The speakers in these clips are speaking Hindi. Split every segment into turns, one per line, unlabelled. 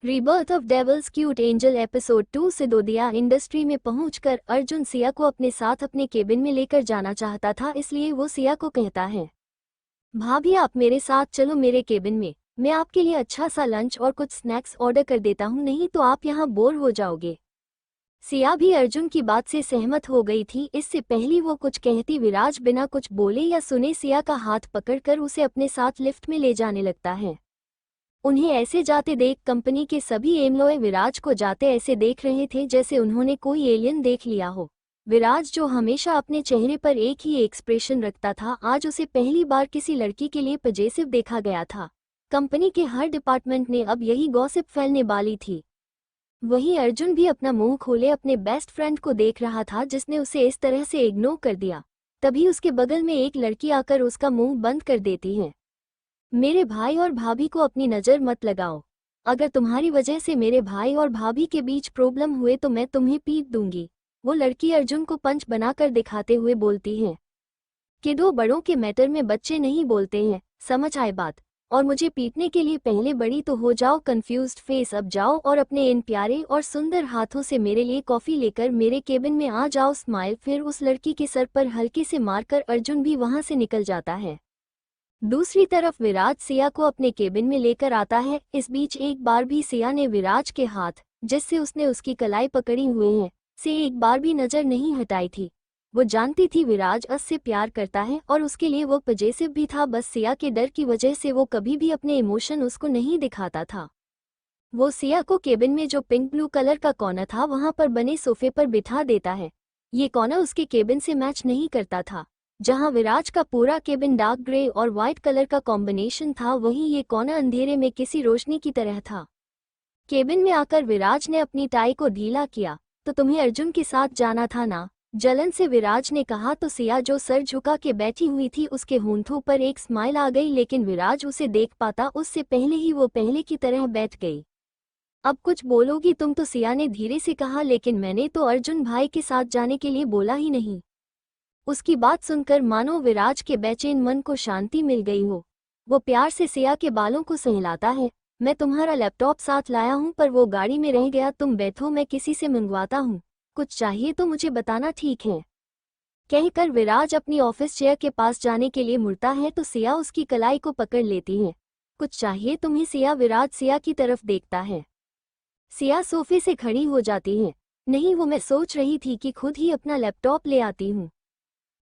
Rebirth of devils cute angel episode 2 सिदोदिया इंडस्ट्री में पहुंचकर अर्जुन सिया को अपने साथ अपने केबिन में लेकर जाना चाहता था, इसलिए वो सिया को कहता है, भाभी आप मेरे साथ चलो मेरे केबिन में, मैं आपके लिए अच्छा सा लंच और कुछ स्नैक्स ऑर्डर कर देता हूँ, नहीं तो आप यहाँ बोर हो जाओगे। सिया भी अर्जुन की बात से सहमत हो गई थी। इससे पहले वो कुछ कहती विराज बिना कुछ बोले या सुने सिया का हाथ पकड़कर उसे अपने साथ लिफ्ट में ले जाने लगता है। उन्हें ऐसे जाते देख कंपनी के सभी एम्प्लॉय विराज को जाते ऐसे देख रहे थे जैसे उन्होंने कोई एलियन देख लिया हो। विराज जो हमेशा अपने चेहरे पर एक ही एक्सप्रेशन रखता था, आज उसे पहली बार किसी लड़की के लिए पजेसिव देखा गया था। कंपनी के हर डिपार्टमेंट ने अब यही गॉसिप फैलने वाली थी। वहीं अर्जुन भी अपना मुंह खोले अपने बेस्ट फ्रेंड को देख रहा था जिसने उसे इस तरह से इग्नोर कर दिया। तभी उसके बगल में एक लड़की आकर उसका मुंह बंद कर देती है। मेरे भाई और भाभी को अपनी नज़र मत लगाओ। अगर तुम्हारी वजह से मेरे भाई और भाभी के बीच प्रॉब्लम हुए तो मैं तुम्हें पीट दूंगी। वो लड़की अर्जुन को पंच बनाकर दिखाते हुए बोलती है कि दो बड़ों के मैटर में बच्चे नहीं बोलते हैं, समझ आए बात। और मुझे पीटने के लिए पहले बड़ी तो हो जाओ। कंफ्यूज्ड फेस, अब जाओ और अपने इन प्यारे और सुंदर हाथों से मेरे लिए कॉफ़ी लेकर मेरे केबिन में आ जाओ। स्माइल। फिर उस लड़की के सर पर हल्के से मारकर अर्जुन भी वहां से निकल जाता है। दूसरी तरफ विराज सिया को अपने केबिन में लेकर आता है। इस बीच एक बार भी सिया ने विराज के हाथ, जिससे उसने उसकी कलाई पकड़ी हुए हैं, से एक बार भी नजर नहीं हटाई थी। वो जानती थी विराज उससे प्यार करता है और उसके लिए वो पजेसिव भी था, बस सिया के डर की वजह से वो कभी भी अपने इमोशन उसको नहीं दिखाता था। वो सिया को केबिन में जो पिंक ब्लू कलर का कॉर्नर था वहां पर बने सोफे पर बिठा देता है। ये कॉर्नर उसके केबिन से मैच नहीं करता था। जहां विराज का पूरा केबिन डार्क ग्रे और व्हाइट कलर का कॉम्बिनेशन था, वहीं ये कॉर्नर अंधेरे में किसी रोशनी की तरह था। केबिन में आकर विराज ने अपनी टाई को ढीला किया, तो तुम्हें अर्जुन के साथ जाना था ना, जलन से विराज ने कहा। तो सिया जो सर झुका के बैठी हुई थी उसके होंठों पर एक स्माइल आ गई, लेकिन विराज उसे देख पाता उससे पहले ही वो पहले की तरह बैठ गई। अब कुछ बोलोगी तुम? तो सिया ने धीरे से कहा, लेकिन मैंने तो अर्जुन भाई के साथ जाने के लिए बोला ही नहीं। उसकी बात सुनकर मानो विराज के बेचैन मन को शांति मिल गई हो। वो प्यार से सिया के बालों को सहलाता है। मैं तुम्हारा लैपटॉप साथ लाया हूँ पर वो गाड़ी में रह गया, तुम बैठो मैं किसी से मंगवाता हूँ। कुछ चाहिए तो मुझे बताना, ठीक है? कहकर विराज अपनी ऑफिस चेयर के पास जाने के लिए मुड़ता है तो सिया उसकी कलाई को पकड़ लेती है। कुछ चाहिए तुम्हें सिया? विराज सिया की तरफ देखता है। सिया सोफे से खड़ी हो जाती है। नहीं, वो मैं सोच रही थी कि खुद ही अपना लैपटॉप ले आती हूँ।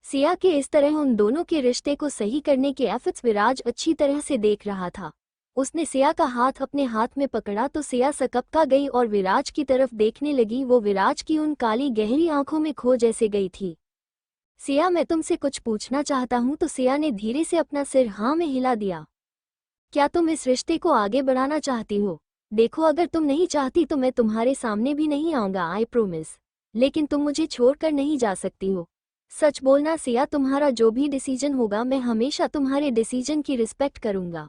सिया के इस तरह उन दोनों के रिश्ते को सही करने के एफर्ट्स विराज अच्छी तरह से देख रहा था। उसने सिया का हाथ अपने हाथ में पकड़ा तो सिया सकपका गई और विराज की तरफ देखने लगी। वो विराज की उन काली गहरी आंखों में खो जैसे गई थी। सिया मैं तुमसे कुछ पूछना चाहता हूँ। तो सिया ने धीरे से अपना सिर हाँ में हिला दिया। क्या तुम इस रिश्ते को आगे बढ़ाना चाहती हो? देखो, अगर तुम नहीं चाहती तो मैं तुम्हारे सामने भी नहीं आऊंगा, आई प्रोमिस। लेकिन तुम मुझे छोड़कर नहीं जा सकती हो। सच बोलना सिया, तुम्हारा जो भी डिसीजन होगा मैं हमेशा तुम्हारे डिसीजन की रिस्पेक्ट करूंगा।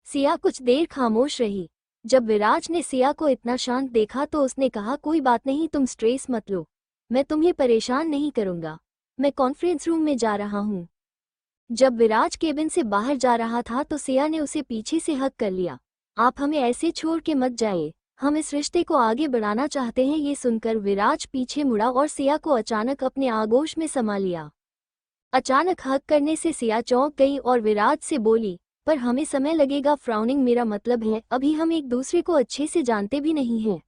सिया कुछ देर खामोश रही। जब विराज ने सिया को इतना शांत देखा तो उसने कहा, कोई बात नहीं, तुम स्ट्रेस मत लो, मैं तुम्हें परेशान नहीं करूंगा। मैं कॉन्फ्रेंस रूम में जा रहा हूँ। जब विराज केबिन से बाहर जा रहा था तो सिया ने उसे पीछे से हक कर लिया। आप हमें ऐसे छोड़ के मत जाइए, हम इस रिश्ते को आगे बढ़ाना चाहते हैं। ये सुनकर विराज पीछे मुड़ा और सिया को अचानक अपने आगोश में समा लिया। अचानक हक करने से सिया चौंक गई और विराज से बोली, पर हमें समय लगेगा। फ्राउनिंग, मेरा मतलब है अभी हम एक दूसरे को अच्छे से जानते भी नहीं हैं।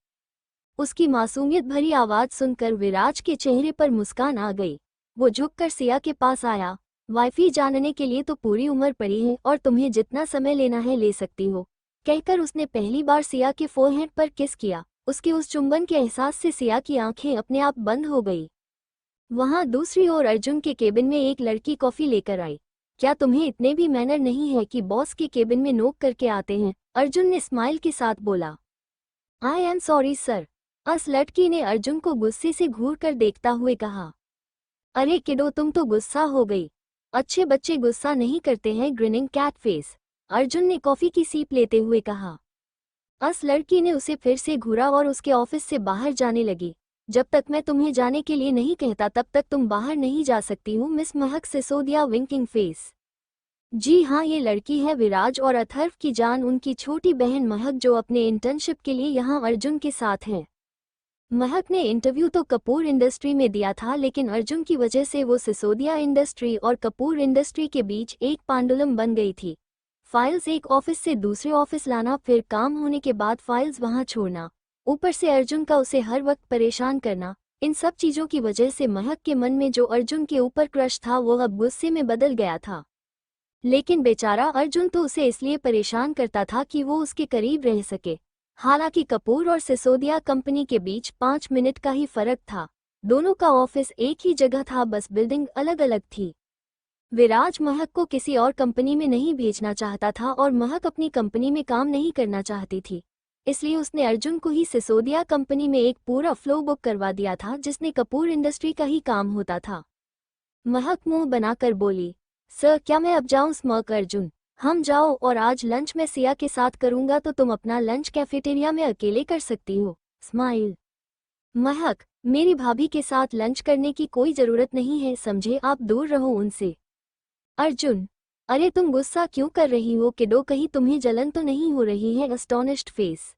उसकी मासूमियत भरी आवाज सुनकर विराज के चेहरे पर मुस्कान आ गई। वो झुककर सिया के पास आया। वाइफी, जानने के लिए तो पूरी उम्र पड़ी है और तुम्हें जितना समय लेना है ले सकती हो, कहकर उसने पहली बार सिया के फोरहेड पर किस किया। उसके उस चुंबन के एहसास से सिया की आंखें अपने आप बंद हो गई। वहां दूसरी ओर अर्जुन के केबिन में एक लड़की कॉफी लेकर आई। क्या तुम्हें इतने भी मैनर नहीं है कि बॉस के केबिन में नोक करके आते हैं? अर्जुन ने स्माइल के साथ बोला। आई एम सॉरी सर, उस लड़की ने अर्जुन को गुस्से से घूर कर देखता हुए कहा। अरे किडो, तुम तो गुस्सा हो गई। अच्छे बच्चे गुस्सा नहीं करते हैं, ग्रिनिंग कैट फेस, अर्जुन ने कॉफी की सीप लेते हुए कहा। उस लड़की ने उसे फिर से घूरा और उसके ऑफिस से बाहर जाने लगी। जब तक मैं तुम्हें जाने के लिए नहीं कहता तब तक तुम बाहर नहीं जा सकती हूँ, मिस महक सिसोदिया, विंकिंग फेस। जी हाँ, ये लड़की है विराज और अथर्व की जान, उनकी छोटी बहन महक, जो अपने इंटर्नशिप के लिए यहाँ अर्जुन के साथ है। महक ने इंटरव्यू तो कपूर इंडस्ट्री में दिया था, लेकिन अर्जुन की वजह से वो सिसोदिया इंडस्ट्री और कपूर इंडस्ट्री के बीच एक पांडुलम बन गई थी। फाइल्स एक ऑफिस से दूसरे ऑफिस लाना, फिर काम होने के बाद फाइल्स वहां छोड़ना, ऊपर से अर्जुन का उसे हर वक्त परेशान करना, इन सब चीजों की वजह से महक के मन में जो अर्जुन के ऊपर क्रश था वो अब गुस्से में बदल गया था। लेकिन बेचारा अर्जुन तो उसे इसलिए परेशान करता था कि वो उसके करीब रह सके। हालांकि कपूर और सिसोदिया कंपनी के बीच 5 मिनट का ही फर्क था। दोनों का ऑफिस एक ही जगह था, बस बिल्डिंग अलग अलग थी। विराज महक को किसी और कंपनी में नहीं भेजना चाहता था और महक अपनी कंपनी में काम नहीं करना चाहती थी, इसलिए उसने अर्जुन को ही सिसोदिया कंपनी में एक पूरा फ्लो बुक करवा दिया था, जिसने कपूर इंडस्ट्री का ही काम होता था। महक मुंह बनाकर बोली, सर क्या मैं अब जाऊं? स्मर्क अर्जुन, हम जाओ, और आज लंच मैं सिया के साथ करूंगा तो तुम अपना लंच कैफेटेरिया में अकेले कर सकती हो। स्माइल। महक, मेरी भाभी के साथ लंच करने की कोई जरूरत नहीं है, समझे? आप दूर रहो उनसे। अर्जुन, अरे तुम गुस्सा क्यों कर रही हो किडो? कहीं तुम्हें जलन तो नहीं हो रही है? Astonished face.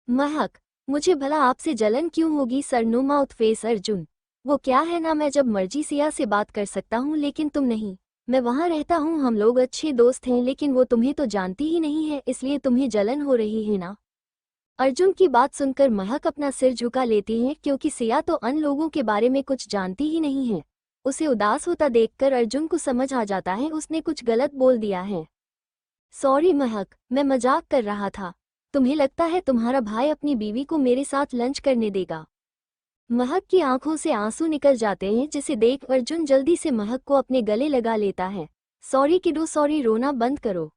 महक, मुझे भला आपसे जलन क्यों होगी sir? No mouth face Arjun, वो क्या है ना, मैं जब मर्जी सिया से बात कर सकता हूँ लेकिन तुम नहीं। मैं वहाँ रहता हूँ, हम लोग अच्छे दोस्त हैं, लेकिन वो तुम्हें तो जानती ही नहीं है, इसलिए तुम्हें जलन हो रही है ना। अर्जुन की बात सुनकर महक अपना सिर झुका लेती है, क्योंकि सिया तो अन लोगों के बारे में कुछ जानती ही नहीं है। उसे उदास होता देखकर अर्जुन को समझ आ जाता है उसने कुछ गलत बोल दिया है। सॉरी महक, मैं मजाक कर रहा था। तुम्हें लगता है तुम्हारा भाई अपनी बीवी को मेरे साथ लंच करने देगा? महक की आंखों से आंसू निकल जाते हैं, जिसे देख अर्जुन जल्दी से महक को अपने गले लगा लेता है। सॉरी किडो, सॉरी, रोना बंद करो।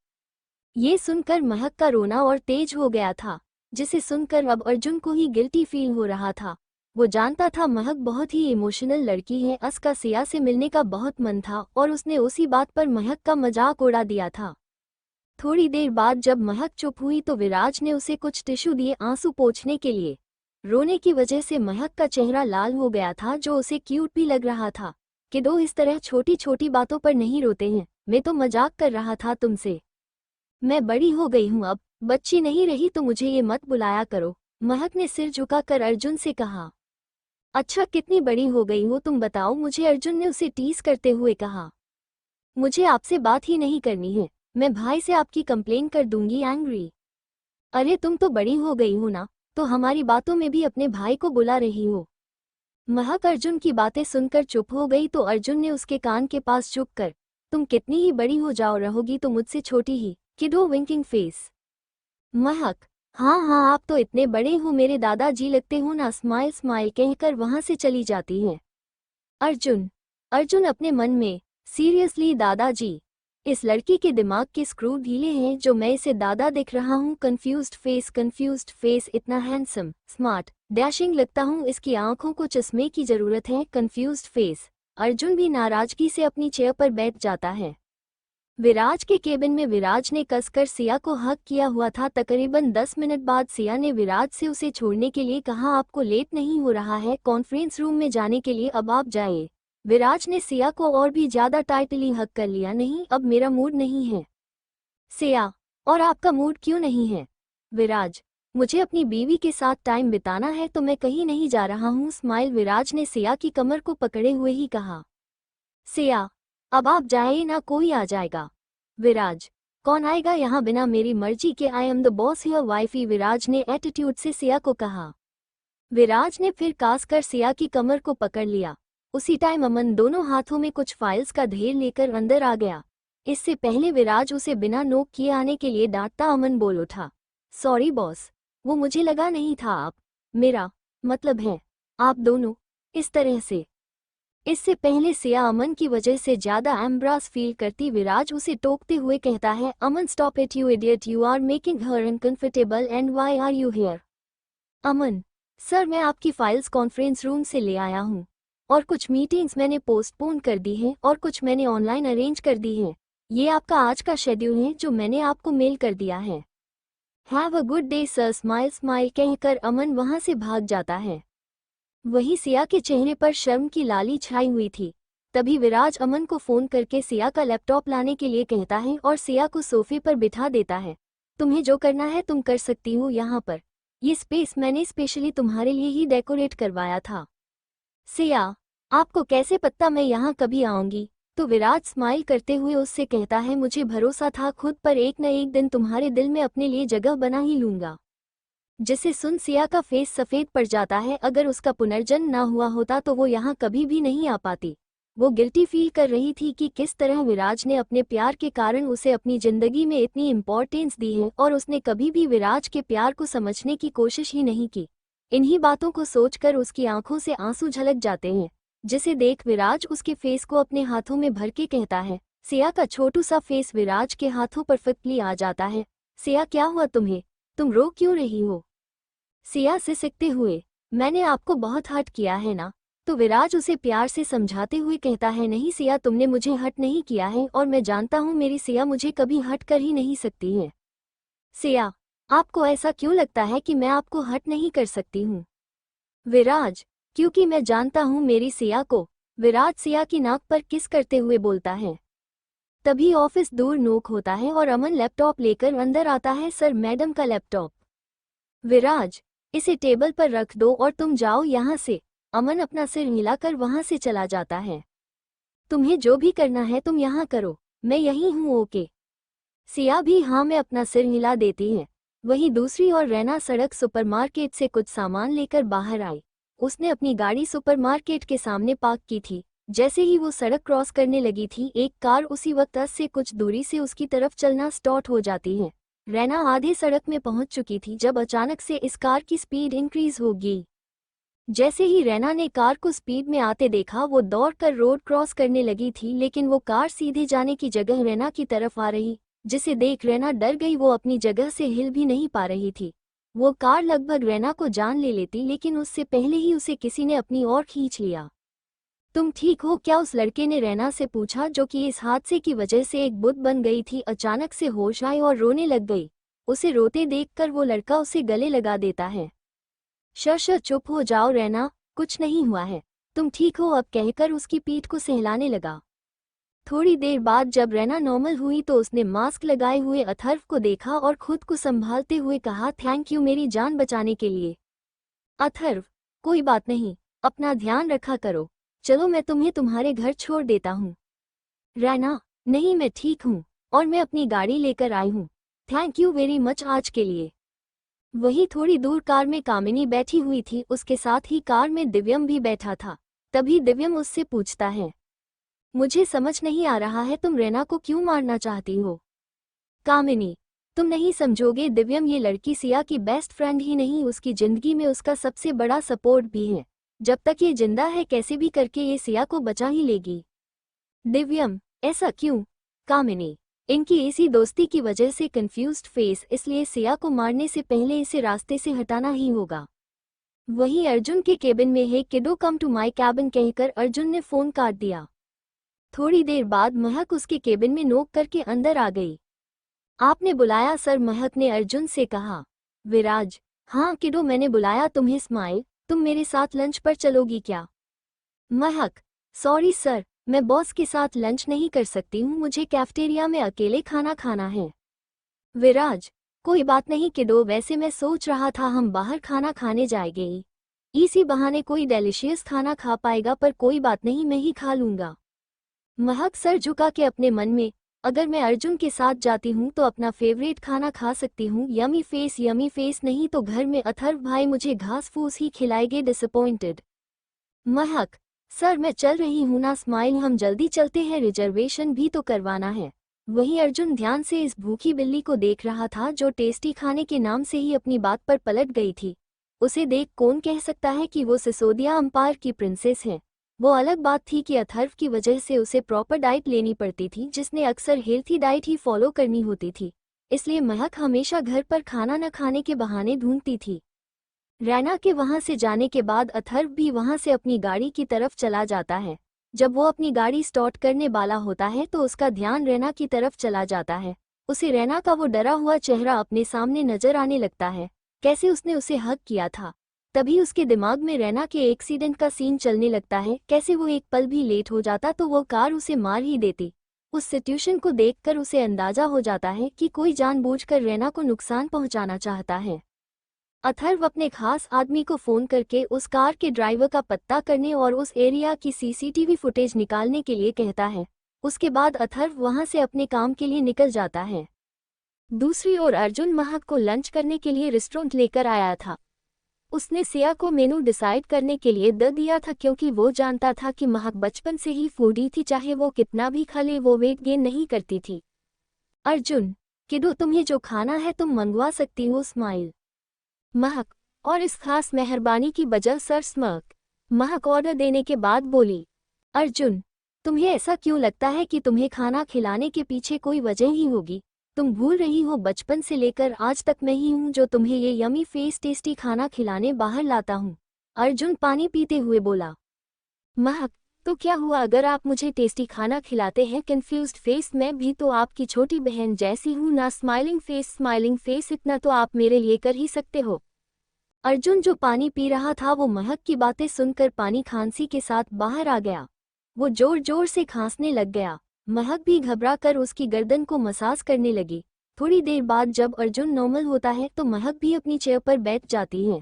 ये सुनकर महक का रोना और तेज हो गया था, जिसे सुनकर अब अर्जुन को ही गिल्टी फील हो रहा था। वो जानता था महक बहुत ही इमोशनल लड़की है, उसका सिया से मिलने का बहुत मन था और उसने उसी बात पर महक का मजाक उड़ा दिया था। थोड़ी देर बाद जब महक चुप हुई तो विराज ने उसे कुछ टिश्यू दिए आंसू पोंछने के लिए। रोने की वजह से महक का चेहरा लाल हो गया था, जो उसे क्यूट भी लग रहा था। कि दो इस तरह छोटी छोटी बातों पर नहीं रोते हैं, मैं तो मजाक कर रहा था तुमसे। मैं बड़ी हो गई हूँ, अब बच्ची नहीं रही, तो मुझे ये मत बुलाया करो। महक ने सिर झुकाकर अर्जुन से कहा। अच्छा कितनी बड़ी हो गई हो तुम बताओ मुझे? अर्जुन ने उसे टीज करते हुए कहा। मुझे आपसे बात ही नहीं करनी है, मैं भाई से आपकी कंप्लेन कर दूंगी। एंग्री। अरे तुम तो बड़ी हो गई हो ना, तो हमारी बातों में भी अपने भाई को बुला रही हो। महक अर्जुन की बातें सुनकर चुप हो गई तो अर्जुन ने उसके कान के पास चुप कर, तुम कितनी ही बड़ी हो जाओ रहोगी तो मुझसे छोटी ही। किडो विंकिंग फेस। महक, हाँ हाँ, आप तो इतने बड़े हो, मेरे दादाजी लगते हो ना। स्माइल स्माइल कहकर वहां से चली जाती है। अर्जुन। अर्जुन अपने मन में, सीरियसली दादाजी? इस लड़की के दिमाग के स्क्रू ढीले हैं जो मैं इसे दादा दिख रहा हूँ? कंफ्यूज्ड फेस, इतना हैंडसम, स्मार्ट, डैशिंग लगता हूँ, इसकी आंखों को चश्मे की जरूरत है। Confused face. अर्जुन भी नाराजगी से अपनी चेयर पर बैठ जाता है। विराज के केबिन में विराज ने कसकर सिया को हक किया हुआ था। तकरीबन 10 मिनट बाद सिया ने विराज से उसे छोड़ने के लिए कहा, आपको लेट नहीं हो रहा है कॉन्फ्रेंस रूम में जाने के लिए? अब आप जाइए। विराज ने सिया को और भी ज्यादा टाइटली हक कर लिया। नहीं, अब मेरा मूड नहीं है। सिया, और आपका मूड क्यों नहीं है? विराज, मुझे अपनी बीवी के साथ टाइम बिताना है तो मैं कहीं नहीं जा रहा हूँ। स्माइल। विराज ने सिया की कमर को पकड़े हुए ही कहा। सिया, अब आप जाइए ना, कोई आ जाएगा। विराज, कौन आएगा यहाँ बिना मेरी मर्जी के? I am the boss here wifey. Viraj ने एटीट्यूड से सिया को कहा। विराज ने फिर कास कर सिया की कमर को पकड़ लिया। उसी टाइम अमन दोनों हाथों में कुछ फाइल्स का ढेर लेकर अंदर आ गया। इससे पहले विराज उसे बिना नोक किए आने के लिए डांटता अमन बोल उठा, सॉरी बॉस, वो मुझे लगा नहीं था आप, मेरा मतलब है आप दोनों इस तरह से। इससे पहले सिया अमन की वजह से ज्यादा एम्ब्रास फील करती। विराज उसे टोकते हुए कहता है, Aman stop it you idiot, you are making her uncomfortable and why are you here? Aman, sir मैं आपकी फाइल्स कॉन्फ्रेंस रूम से ले आया हूँ, और कुछ मीटिंग्स मैंने पोस्टपोन कर दी हैं और कुछ मैंने ऑनलाइन अरेंज कर दी हैं। ये आपका आज का शेड्यूल है जो मैंने आपको मेल कर दिया है। Have a good day sir. Smile smile कहकर अमन वहां से भाग जाता है। वहीं सिया के चेहरे पर शर्म की लाली छाई हुई थी। तभी विराज अमन को फोन करके सिया का लैपटॉप लाने के लिए कहता है और सिया को सोफे पर बिठा देता है। तुम्हें जो करना है तुम कर सकती हो यहाँ पर, ये स्पेस मैंने स्पेशली तुम्हारे लिए ही डेकोरेट करवाया था। सिया, आपको कैसे पता मैं यहाँ कभी आऊंगी? तो विराज स्माइल करते हुए उससे कहता है, मुझे भरोसा था खुद पर एक न एक दिन तुम्हारे दिल में अपने लिए जगह बना ही लूंगा। जिसे सुन सिया का फेस सफेद पड़ जाता है। अगर उसका पुनर्जन्म ना हुआ होता तो वो यहाँ कभी भी नहीं आ पाती। वो गिल्टी फील कर रही थी कि किस तरह विराज ने अपने प्यार के कारण उसे अपनी जिंदगी में इतनी इम्पोर्टेंस दी है और उसने कभी भी विराज के प्यार को समझने की कोशिश ही नहीं की। इन्हीं बातों को सोचकर उसकी आंखों से आंसू झलक जाते हैं, जिसे देख विराज उसके फेस को अपने हाथों में भर के कहता है। सिया का छोटू सा फेस विराज के हाथों परफेक्टली आ जाता है। सिया, क्या हुआ तुम्हें? तुम रो क्यों रही हो? सिया सिसकते हुए, मैंने आपको बहुत हर्ट किया है ना? तो विराज उसे प्यार से समझाते हुए कहता है, नहीं सिया, तुमने मुझे हर्ट नहीं किया है और मैं जानता हूँ मेरी सिया मुझे कभी हर्ट कर ही नहीं सकती है। सिया, आपको ऐसा क्यों लगता है कि मैं आपको हर्ट नहीं कर सकती हूँ? विराज, क्योंकि मैं जानता हूँ मेरी सिया को। विराज सिया की नाक पर किस करते हुए बोलता है। तभी ऑफिस दूर नोक होता है और अमन लैपटॉप लेकर अंदर आता है। सर, मैडम का लैपटॉप। विराज, इसे टेबल पर रख दो और तुम जाओ यहाँ से। अमन अपना सिर हिलाकर वहाँ से चला जाता है। तुम्हें जो भी करना है तुम यहाँ करो, मैं यहीं हूँ, ओके? सिया भी हाँ में अपना सिर हिला देती है। वहीं दूसरी ओर रैना सड़क सुपरमार्केट से कुछ सामान लेकर बाहर आई। उसने अपनी गाड़ी सुपरमार्केट के सामने पार्क की थी। जैसे ही वो सड़क क्रॉस करने लगी थी, एक कार उसी वक्त से कुछ दूरी से उसकी तरफ चलना स्टार्ट हो जाती है। रैना आधे सड़क में पहुंच चुकी थी जब अचानक से इस कार की स्पीड इंक्रीज हो गई। जैसे ही रैना ने कार को स्पीड में आते देखा, वो दौड़कर रोड क्रॉस करने लगी थी, लेकिन वो कार सीधे जाने की जगह रैना की तरफ आ रही, जिसे देख रैना डर गई। वो अपनी जगह से हिल भी नहीं पा रही थी। वो कार लगभग रैना को जान ले लेती, लेकिन उससे पहले ही उसे किसी ने अपनी ओर खींच लिया। तुम ठीक हो क्या? उस लड़के ने रैना से पूछा, जो कि इस हादसे की वजह से एक बुत बन गई थी। अचानक से होश आए और रोने लग गई। उसे रोते देखकर वो लड़का उसे गले लगा देता है। शश, चुप हो जाओ रैना, कुछ नहीं हुआ है, तुम ठीक हो अब, कहकर उसकी पीठ को सहलाने लगा। थोड़ी देर बाद जब रैना नॉर्मल हुई तो उसने मास्क लगाए हुए अथर्व को देखा और खुद को संभालते हुए कहा, थैंक यू मेरी जान बचाने के लिए। अथर्व, कोई बात नहीं, अपना ध्यान रखा करो। चलो मैं तुम्हें तुम्हारे घर छोड़ देता हूँ। रैना, नहीं मैं ठीक हूँ और मैं अपनी गाड़ी लेकर आई हूँ। थैंक यू वेरी मच आज के लिए। वहीं थोड़ी दूर कार में कामिनी बैठी हुई थी, उसके साथ ही कार में दिव्यम भी बैठा था। तभी दिव्यम उससे पूछता है, मुझे समझ नहीं आ रहा है तुम रैना को क्यों मारना चाहती हो? कामिनी, तुम नहीं समझोगे दिव्यम, ये लड़की सिया की बेस्ट फ्रेंड ही नहीं, उसकी जिंदगी में उसका सबसे बड़ा सपोर्ट भी है। जब तक ये जिंदा है कैसे भी करके ये सिया को बचा ही लेगी। दिव्यम, ऐसा क्यों? कामिनी, इनकी इसी दोस्ती की वजह से कंफ्यूज्ड फेस, इसलिए सिया को मारने से पहले इसे रास्ते से हटाना ही होगा। वहीं अर्जुन के केबिन में है, किडो कम टू माई कैबिन कहकर अर्जुन ने फोन काट दिया। थोड़ी देर बाद महक उसके केबिन में नोक करके अंदर आ गई। आपने बुलाया सर? महक ने अर्जुन से कहा। विराज, हाँ किडो मैंने बुलाया तुम्हें। स्माइल, तुम मेरे साथ लंच पर चलोगी क्या? महक, सॉरी सर, मैं बॉस के साथ लंच नहीं कर सकती हूँ, मुझे कैफेटेरिया में अकेले खाना खाना है। विराज, कोई बात नहीं किडो, वैसे मैं सोच रहा था हम बाहर खाना खाने जाएंगे, इसी बहाने कोई डेलिशियस खाना खा पाएगा, पर कोई बात नहीं मैं ही खा लूंगा। महक सर झुका के अपने मन में, अगर मैं अर्जुन के साथ जाती हूँ तो अपना फेवरेट खाना खा सकती हूँ। यमी फेस, नहीं तो घर में अथर्व भाई मुझे घास फूस ही खिलाएंगे। डिसअपॉइंटेड। महक, सर मैं चल रही हूँ ना। स्माइल, हम जल्दी चलते हैं, रिजर्वेशन भी तो करवाना है। वहीं अर्जुन ध्यान से इस भूखी बिल्ली को देख रहा था, जो टेस्टी खाने के नाम से ही अपनी बात पर पलट गई थी। उसे देख कौन कह सकता है कि वो सिसोदिया अंपायर की प्रिंसेस है। वो अलग बात थी कि अथर्व की वजह से उसे प्रॉपर डाइट लेनी पड़ती थी, जिसने अक्सर हेल्थी डाइट ही फॉलो करनी होती थी, इसलिए महक हमेशा घर पर खाना न खाने के बहाने ढूंढती थी। रैना के वहां से जाने के बाद अथर्व भी वहां से अपनी गाड़ी की तरफ चला जाता है। जब वो अपनी गाड़ी स्टार्ट करने वाला होता है तो उसका ध्यान रैना की तरफ चला जाता है। उसे रैना का वो डरा हुआ चेहरा अपने सामने नजर आने लगता है, कैसे उसने उसे हग किया था। तभी उसके दिमाग में रैना के एक्सीडेंट का सीन चलने लगता है, कैसे वो एक पल भी लेट हो जाता तो वो कार उसे मार ही देती। उस सिचुएशन को देखकर उसे अंदाजा हो जाता है कि कोई जानबूझकर रैना को नुकसान पहुंचाना चाहता है। अथर्व अपने खास आदमी को फोन करके उस कार के ड्राइवर का पता करने और उस एरिया की सीसीटीवी फुटेज निकालने के लिए कहता है। उसके बाद अथर्व वहां से अपने काम के लिए निकल जाता है। दूसरी ओर अर्जुन महक को लंच करने के लिए रेस्टोरेंट लेकर आया था। उसने सिया को मेनू डिसाइड करने के लिए दिया था, क्योंकि वो जानता था कि महक बचपन से ही फूडी थी, चाहे वो कितना भी खा ले वो वेट गेन नहीं करती थी। अर्जुन, किडो तुम्हें जो खाना है तुम मंगवा सकती हो। स्माइल। महक, और इस खास मेहरबानी की वजह सर स्मर्क। महक ऑर्डर देने के बाद बोली। अर्जुन, तुम्हें ऐसा क्यों लगता है कि तुम्हें खाना खिलाने के पीछे कोई वजह ही होगी? तुम भूल रही हो बचपन से लेकर आज तक मैं ही हूँ जो तुम्हें ये यमी फेस टेस्टी खाना खिलाने बाहर लाता हूँ। अर्जुन पानी पीते हुए बोला। महक, तो क्या हुआ अगर आप मुझे टेस्टी खाना खिलाते हैं? कंफ्यूज्ड फेस, मैं भी तो आपकी छोटी बहन जैसी हूँ ना। स्माइलिंग फेस, इतना तो आप मेरे लिए कर ही सकते हो। अर्जुन जो पानी पी रहा था वो महक की बातें सुनकर पानी खांसी के साथ बाहर आ गया। वो जोर जोर से खांसने लग गया। महक भी घबरा कर उसकी गर्दन को मसाज करने लगी। थोड़ी देर बाद जब अर्जुन नॉर्मल होता है तो महक भी अपनी चेयर पर बैठ जाती है।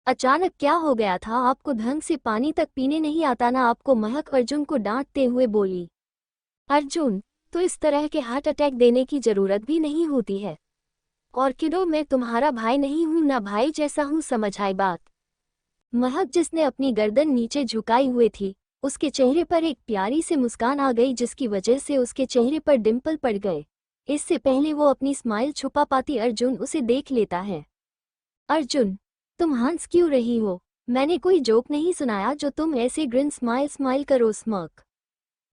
अचानक क्या हो गया था? आपको ढंग से पानी तक पीने नहीं आता ना आपको? महक अर्जुन को डांटते हुए बोली। अर्जुन, तो इस तरह के हार्ट अटैक देने की जरूरत भी नहीं होती है। और किडो, मैं तुम्हारा भाई नहीं हूं ना भाई जैसा हूं, समझ आई बात? महक जिसने अपनी गर्दन नीचे झुकाई हुई थी, उसके चेहरे पर एक प्यारी सी मुस्कान आ गई जिसकी वजह से उसके चेहरे पर डिंपल पड़ गए। इससे पहले वो अपनी स्माइल छुपा पाती अर्जुन उसे देख लेता है। अर्जुन, तुम हंस क्यों रही हो? मैंने कोई जोक नहीं सुनाया जो तुम ऐसे ग्रिन स्माइल करो। स्मर्क।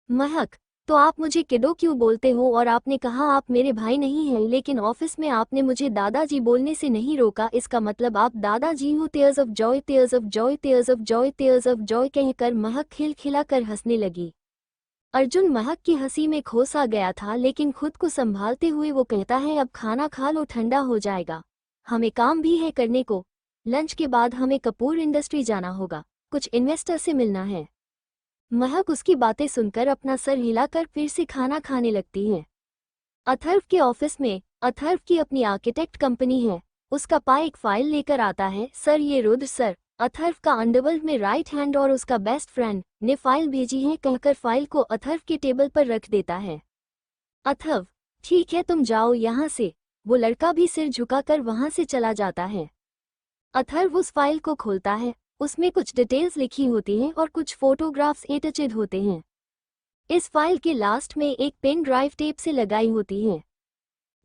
महक, तो आप मुझे किडो क्यों बोलते हो? और आपने कहा आप मेरे भाई नहीं हैं, लेकिन ऑफिस में आपने मुझे दादाजी बोलने से नहीं रोका, इसका मतलब आप दादाजी हो। Tears of Joy, tears of Joy, tears of Joy, tears of Joy कहकर महक खिलखिलाकर हंसने लगी। अर्जुन महक की हंसी में खो सा गया था, लेकिन खुद को संभालते हुए वो कहता है अब खाना खा लो, ठंडा हो जाएगा। हमें काम भी है करने को। लंच के बाद हमें कपूर इंडस्ट्री जाना होगा, कुछ इन्वेस्टर से मिलना है। महक उसकी बातें सुनकर अपना सर हिलाकर फिर से खाना खाने लगती है। अथर्व के ऑफिस में अथर्व की अपनी आर्किटेक्ट कंपनी है। उसका पा एक फाइल लेकर आता है। सर, ये रुद्र सर, अथर्व का अंडरवर्ल्ड में राइट हैंड और उसका बेस्ट फ्रेंड, ने फाइल भेजी है कहकर फाइल को अथर्व के टेबल पर रख देता है। अथर्व, ठीक है तुम जाओ यहाँ से। वो लड़का भी सिर झुकाकर वहां से चला जाता है। अथर्व उस फाइल को खोलता है। उसमें कुछ डिटेल्स लिखी होती हैं और कुछ फोटोग्राफ्स अटैच्ड होते हैं। इस फाइल के लास्ट में एक पेन ड्राइव टेप से लगाई होती है।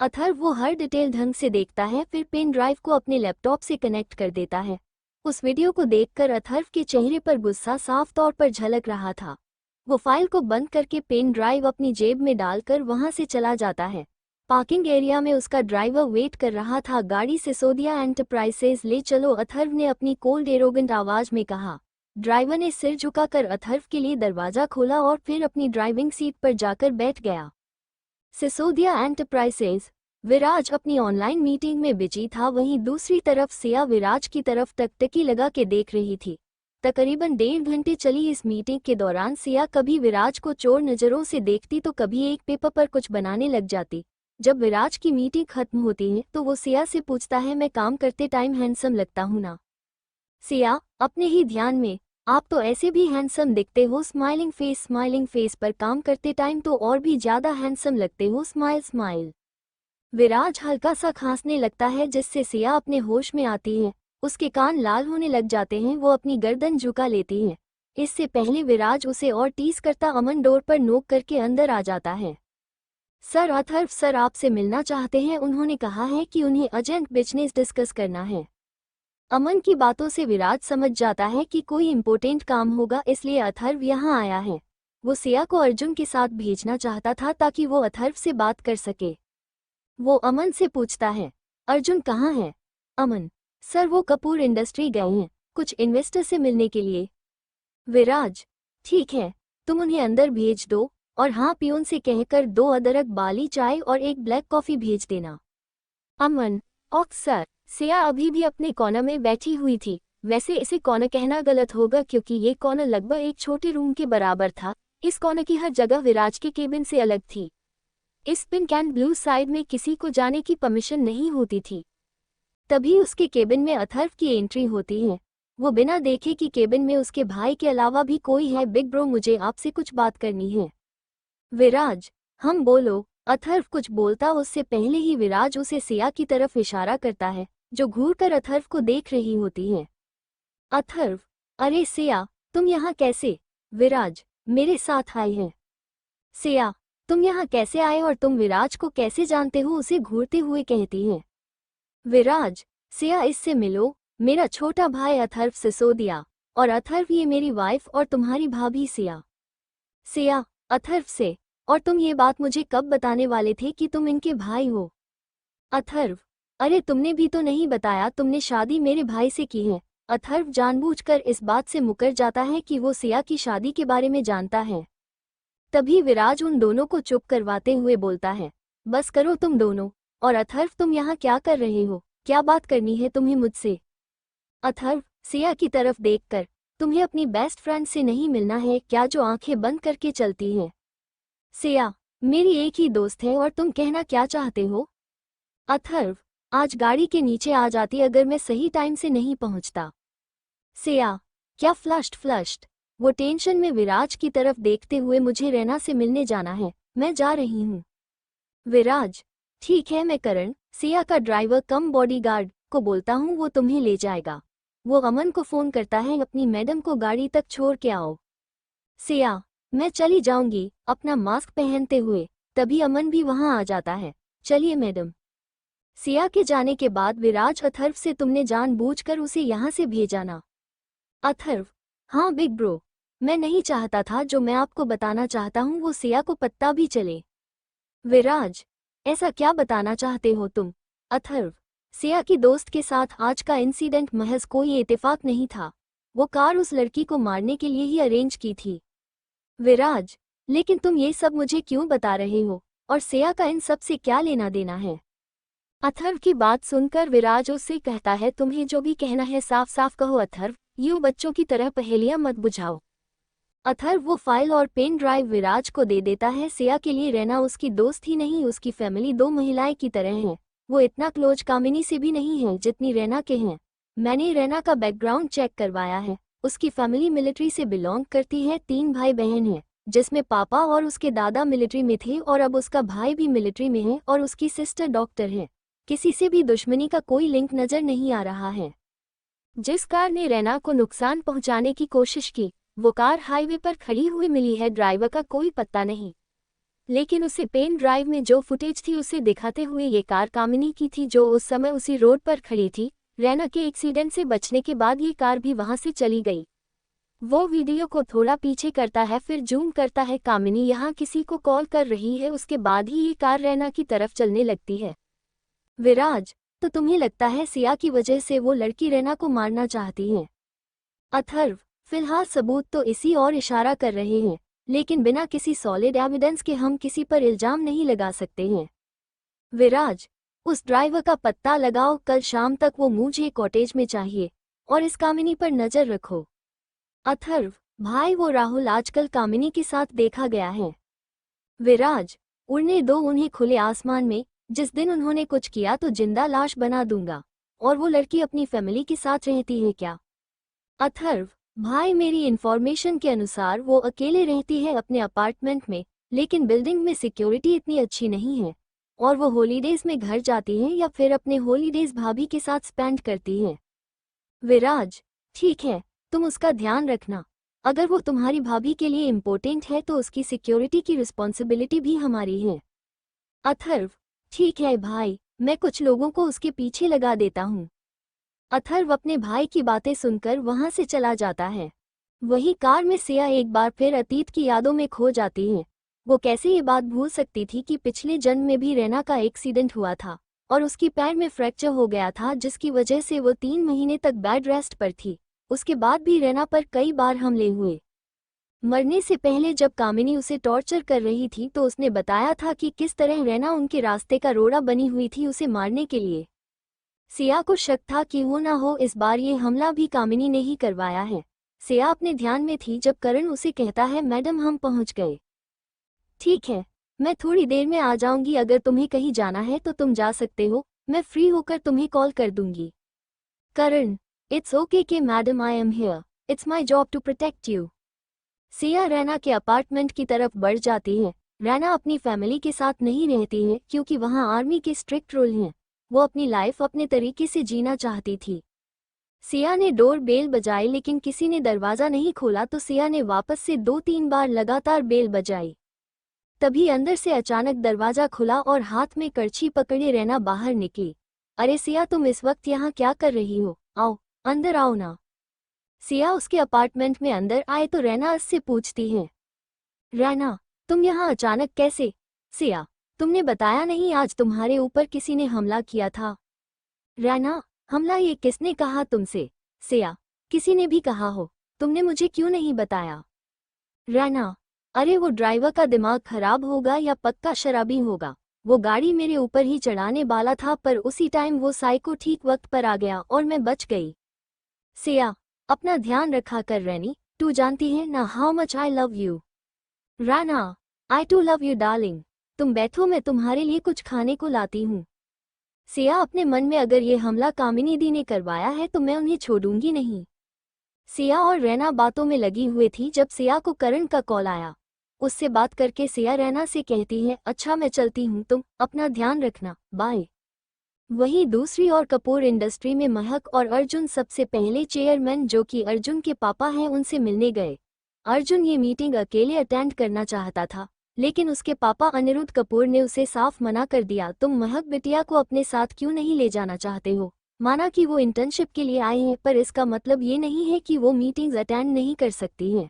अथर्व वो हर डिटेल ढंग से देखता है, फिर पेन ड्राइव को अपने लैपटॉप से कनेक्ट कर देता है। उस वीडियो को देखकर अथर्व के चेहरे पर गुस्सा साफ तौर पर झलक रहा था। वो फाइल को बंद करके पेन ड्राइव अपनी जेब में डालकर वहां से चला जाता है। पार्किंग एरिया में उसका ड्राइवर वेट कर रहा था। गाड़ी सिसोदिया एंटरप्राइजेज ले चलो, अथर्व ने अपनी कोल्ड एरोगेंट आवाज में कहा। ड्राइवर ने सिर झुकाकर अथर्व के लिए दरवाजा खोला और फिर अपनी ड्राइविंग सीट पर जाकर बैठ गया। सिसोदिया एंटरप्राइजेज। विराज अपनी ऑनलाइन मीटिंग में बिजी था, वहीं दूसरी तरफ सिया विराज की तरफ टकटकी लगा के देख रही थी। तकरीबन 1.5 घंटे चली इस मीटिंग के दौरान सिया कभी विराज को चोर नजरों से देखती तो कभी एक पेपर पर कुछ बनाने लग जाती। जब विराज की मीटिंग खत्म होती है तो वो सिया से पूछता है, मैं काम करते टाइम हैंडसम लगता हूं ना? सिया, अपने ही ध्यान में, आप तो ऐसे भी हैंडसम दिखते हो। स्माइलिंग फेस पर काम करते टाइम तो और भी ज्यादा हैंडसम लगते हो। स्माइल। विराज हल्का सा खांसने लगता है जिससे सिया अपने होश में आती है। उसके कान लाल होने लग जाते हैं। वो अपनी गर्दन झुका लेती है। इससे पहले विराज उसे और टीज करता अमन डोर पर नोक करके अंदर आ जाता है। सर, अथर्व सर आपसे मिलना चाहते हैं। उन्होंने कहा है कि उन्हें अर्जेंट बिजनेस डिस्कस करना है। अमन की बातों से विराज समझ जाता है कि कोई इम्पोर्टेंट काम होगा, इसलिए अथर्व यहाँ आया है। वो सिया को अर्जुन के साथ भेजना चाहता था ताकि वो अथर्व से बात कर सके। वो अमन से पूछता है, अर्जुन कहाँ है? अमन, सर वो कपूर इंडस्ट्री गए हैं कुछ इन्वेस्टर से मिलने के लिए। विराज, ठीक है, तुम उन्हें अंदर भेज दो और हाँ, पियोन से कहकर 2 अदरक बाली चाय और 1 ब्लैक कॉफी भेज देना। अमन, ओक सर। सिया अभी भी अपने कॉर्नर में बैठी हुई थी। वैसे इसे कॉर्नर कहना गलत होगा क्योंकि ये कॉर्नर लगभग एक छोटे रूम के बराबर था। इस कॉर्नर की हर जगह विराज के केबिन से अलग थी। इस पिंक एंड ब्लू साइड में किसी को जाने की परमिशन नहीं होती थी। तभी उसके केबिन में अथर्व की एंट्री होती है। वो बिना देखे कि केबिन में उसके भाई के अलावा भी कोई है। बिग ब्रो, मुझे आपसे कुछ बात करनी है। विराज, हम बोलो। अथर्व कुछ बोलता उससे पहले ही विराज उसे सिया की तरफ इशारा करता है, जो घूरकर अथर्व को देख रही होती है। अथर्व, अरे सिया, तुम यहाँ कैसे? विराज, मेरे साथ आए हैं। सिया, तुम यहाँ कैसे आए और तुम विराज को कैसे जानते हो? उसे घूरते हुए कहती है। विराज, सिया इससे मिलो, मेरा छोटा भाई अथर्व सिसोदिया, और अथर्व ये मेरी वाइफ और तुम्हारी भाभी सिया। सिया, अथर्व से, और तुम ये बात मुझे कब बताने वाले थे कि तुम इनके भाई हो? अथर्व, अरे तुमने भी तो नहीं बताया, तुमने शादी मेरे भाई से की है। अथर्व जानबूझकर इस बात से मुकर जाता है कि वो सिया की शादी के बारे में जानता है। तभी विराज उन दोनों को चुप करवाते हुए बोलता है, बस करो तुम दोनों। और अथर्व, तुम यहाँ क्या कर रहे हो? क्या बात करनी है तुम्हें मुझसे? अथर्व, सिया की तरफ देखकर, तुम्हें अपनी बेस्ट फ्रेंड से नहीं मिलना है क्या, जो आंखें बंद करके चलती है? सिया, मेरी एक ही दोस्त है और तुम कहना क्या चाहते हो? अथर्व, आज गाड़ी के नीचे आ जाती अगर मैं सही टाइम से नहीं पहुंचता। सिया, क्या फ्लश्ड? वो टेंशन में विराज की तरफ देखते हुए, मुझे रैना से मिलने जाना है, मैं जा रही हूँ। विराज, ठीक है, मैं करण, सिया का ड्राइवर कम बॉडीगार्ड, को बोलता हूँ, वो तुम्हें ले जाएगा। वो अमन को फोन करता है, अपनी मैडम को गाड़ी तक छोड़ के आओ। सिया, मैं चली जाऊंगी, अपना मास्क पहनते हुए। तभी अमन भी वहां आ जाता है। चलिए मैडम। सिया के जाने के बाद विराज अथर्व से, तुमने जानबूझकर उसे यहाँ से भेजा ना? अथर्व, हाँ बिग ब्रो, मैं नहीं चाहता था, जो मैं आपको बताना चाहता हूँ वो सिया को पता भी चले। विराज, ऐसा क्या बताना चाहते हो तुम? अथर्व, सिया की दोस्त के साथ आज का इंसिडेंट महज कोई इत्तेफाक नहीं था। वो कार उस लड़की को मारने के लिए ही अरेंज की थी। विराज, लेकिन तुम ये सब मुझे क्यों बता रहे हो, और सिया का इन सब से क्या लेना देना है? अथर्व की बात सुनकर विराज उससे कहता है, तुम्हें जो भी कहना है साफ साफ कहो अथर्व, यूं बच्चों की तरह पहेलियां मत बुझाओ। अथर्व वो फाइल और पेन ड्राइव विराज को दे देता है। सिया के लिए रहना उसकी दोस्त ही नहीं, उसकी फैमिली दो महिलाएं की तरह हैं। वो इतना क्लोज कामिनी से भी नहीं है जितनी रैना के हैं। मैंने रैना का बैकग्राउंड चेक करवाया है। उसकी फैमिली मिलिट्री से बिलोंग करती है। 3 भाई बहन हैं, जिसमें पापा और उसके दादा मिलिट्री में थे और अब उसका भाई भी मिलिट्री में है और उसकी सिस्टर डॉक्टर है। किसी से भी दुश्मनी का कोई लिंक नजर नहीं आ रहा है। जिस कार ने रैना को नुकसान पहुंचाने की कोशिश की, वो कार हाईवे पर खड़ी हुई मिली है। ड्राइवर का कोई पता नहीं, लेकिन उसे पेन ड्राइव में जो फुटेज थी उसे दिखाते हुए ये कार कामिनी की थी, जो उस समय उसी रोड पर खड़ी थी। रैना के एक्सीडेंट से बचने के बाद ये कार भी वहां से चली गई। वो वीडियो को थोड़ा पीछे करता है, फिर जूम करता है। कामिनी यहाँ किसी को कॉल कर रही है, उसके बाद ही ये कार रैना की तरफ चलने लगती है। विराज, तो तुम्हें लगता है सिया की वजह से वो लड़की रैना को मारना चाहती है? अथर्व, फिलहाल सबूत तो इसी और इशारा कर रहे हैं, लेकिन बिना किसी सॉलिड एविडेंस के हम किसी पर इल्जाम नहीं लगा सकते हैं। विराज, उस ड्राइवर का पत्ता लगाओ, कल शाम तक वो मुझे कॉटेज में चाहिए, और इस कामिनी पर नजर रखो। अथर्व, भाई वो राहुल आजकल कामिनी के साथ देखा गया है। विराज, उड़ने दो उन्हें खुले आसमान में, जिस दिन उन्होंने कुछ किया तो जिंदा लाश बना दूंगा। और वो लड़की अपनी फैमिली के साथ रहती है क्या? अथर्व, भाई मेरी इन्फॉर्मेशन के अनुसार वो अकेले रहती है अपने अपार्टमेंट में, लेकिन बिल्डिंग में सिक्योरिटी इतनी अच्छी नहीं है, और वो हॉलीडेज में घर जाती है या फिर अपने हॉलीडेज भाभी के साथ स्पेंड करती है। विराज, ठीक है, तुम उसका ध्यान रखना। अगर वो तुम्हारी भाभी के लिए इम्पोर्टेंट है तो उसकी सिक्योरिटी की रिस्पॉन्सिबिलिटी भी हमारी है। अथर्व, ठीक है भाई, मैं कुछ लोगों को उसके पीछे लगा देता हूँ। अथर्व अपने भाई की बातें सुनकर वहां से चला जाता है। वही कार में सिया एक बार फिर अतीत की यादों में खो जाती है। वो कैसे ये बात भूल सकती थी कि पिछले जन्म में भी रैना का एक्सीडेंट हुआ था और उसकी पैर में फ्रैक्चर हो गया था, जिसकी वजह से वो 3 महीने तक बेड रेस्ट पर थी। उसके बाद भी रैना पर कई बार हमले हुए। मरने से पहले जब कामिनी उसे टॉर्चर कर रही थी तो उसने बताया था कि किस तरह रैना उनके रास्ते का रोड़ा बनी हुई थी उसे मारने के लिए। सिया को शक था कि हो ना हो इस बार ये हमला भी कामिनी ने ही करवाया है। सिया अपने ध्यान में थी जब करण उसे कहता है, मैडम हम पहुंच गए। ठीक है, मैं थोड़ी देर में आ जाऊंगी, अगर तुम्हें कहीं जाना है तो तुम जा सकते हो, मैं फ्री होकर तुम्हें कॉल कर दूंगी। करण, इट्स ओके कि madam I am here, it's my job to protect you. Siya Raina के अपार्टमेंट की तरफ बढ़ जाती है। रैना अपनी फैमिली के साथ नहीं रहती है क्योंकि वहाँ आर्मी के स्ट्रिक्ट रूल हैं। वो अपनी लाइफ अपने तरीके से जीना चाहती थी। सिया ने डोर बेल बजाई लेकिन किसी ने दरवाज़ा नहीं खोला तो सिया ने वापस से 2-3 बार लगातार बेल बजाई। तभी अंदर से अचानक दरवाज़ा खुला और हाथ में करछी पकड़े रैना बाहर निकली। अरे सिया, तुम इस वक्त यहाँ क्या कर रही हो? आओ, अंदर आओ ना। सिया उसके अपार्टमेंट में अंदर आए तो रैना उससे पूछती है, रैना तुम यहाँ अचानक कैसे? सिया, तुमने बताया नहीं आज तुम्हारे ऊपर किसी ने हमला किया था। रैना, हमला ये किसने कहा तुमसे? सिया, किसी ने भी कहा हो, तुमने मुझे क्यों नहीं बताया? रैना, अरे वो ड्राइवर का दिमाग खराब होगा या पक्का शराबी होगा। वो गाड़ी मेरे ऊपर ही चढ़ाने वाला था पर उसी टाइम वो साइको ठीक वक्त पर आ गया और मैं बच गई। सिया, अपना ध्यान रखा कर रैनी, तू जानती है ना how much I love you. Raina, I too love you darling. तुम बैठो, मैं तुम्हारे लिए कुछ खाने को लाती हूँ। सिया अपने मन में, अगर ये हमला कामिनी दी ने करवाया है तो मैं उन्हें छोड़ूंगी नहीं। सिया और रैना बातों में लगी हुई थी जब सिया को करण का कॉल आया। उससे बात करके सिया रैना से कहती है, अच्छा मैं चलती हूँ, तुम अपना ध्यान रखना, बाय। वहीं दूसरी ओर कपूर इंडस्ट्री में महक और अर्जुन सबसे पहले चेयरमैन जो कि अर्जुन के पापा हैं उनसे मिलने गए। अर्जुन ये मीटिंग अकेले अटेंड करना चाहता था लेकिन उसके पापा अनिरुद्ध कपूर ने उसे साफ मना कर दिया। तुम महक बिटिया को अपने साथ क्यों नहीं ले जाना चाहते हो? माना कि वो इंटर्नशिप के लिए आए हैं पर इसका मतलब ये नहीं है कि वो मीटिंग्स अटेंड नहीं कर सकती हैं।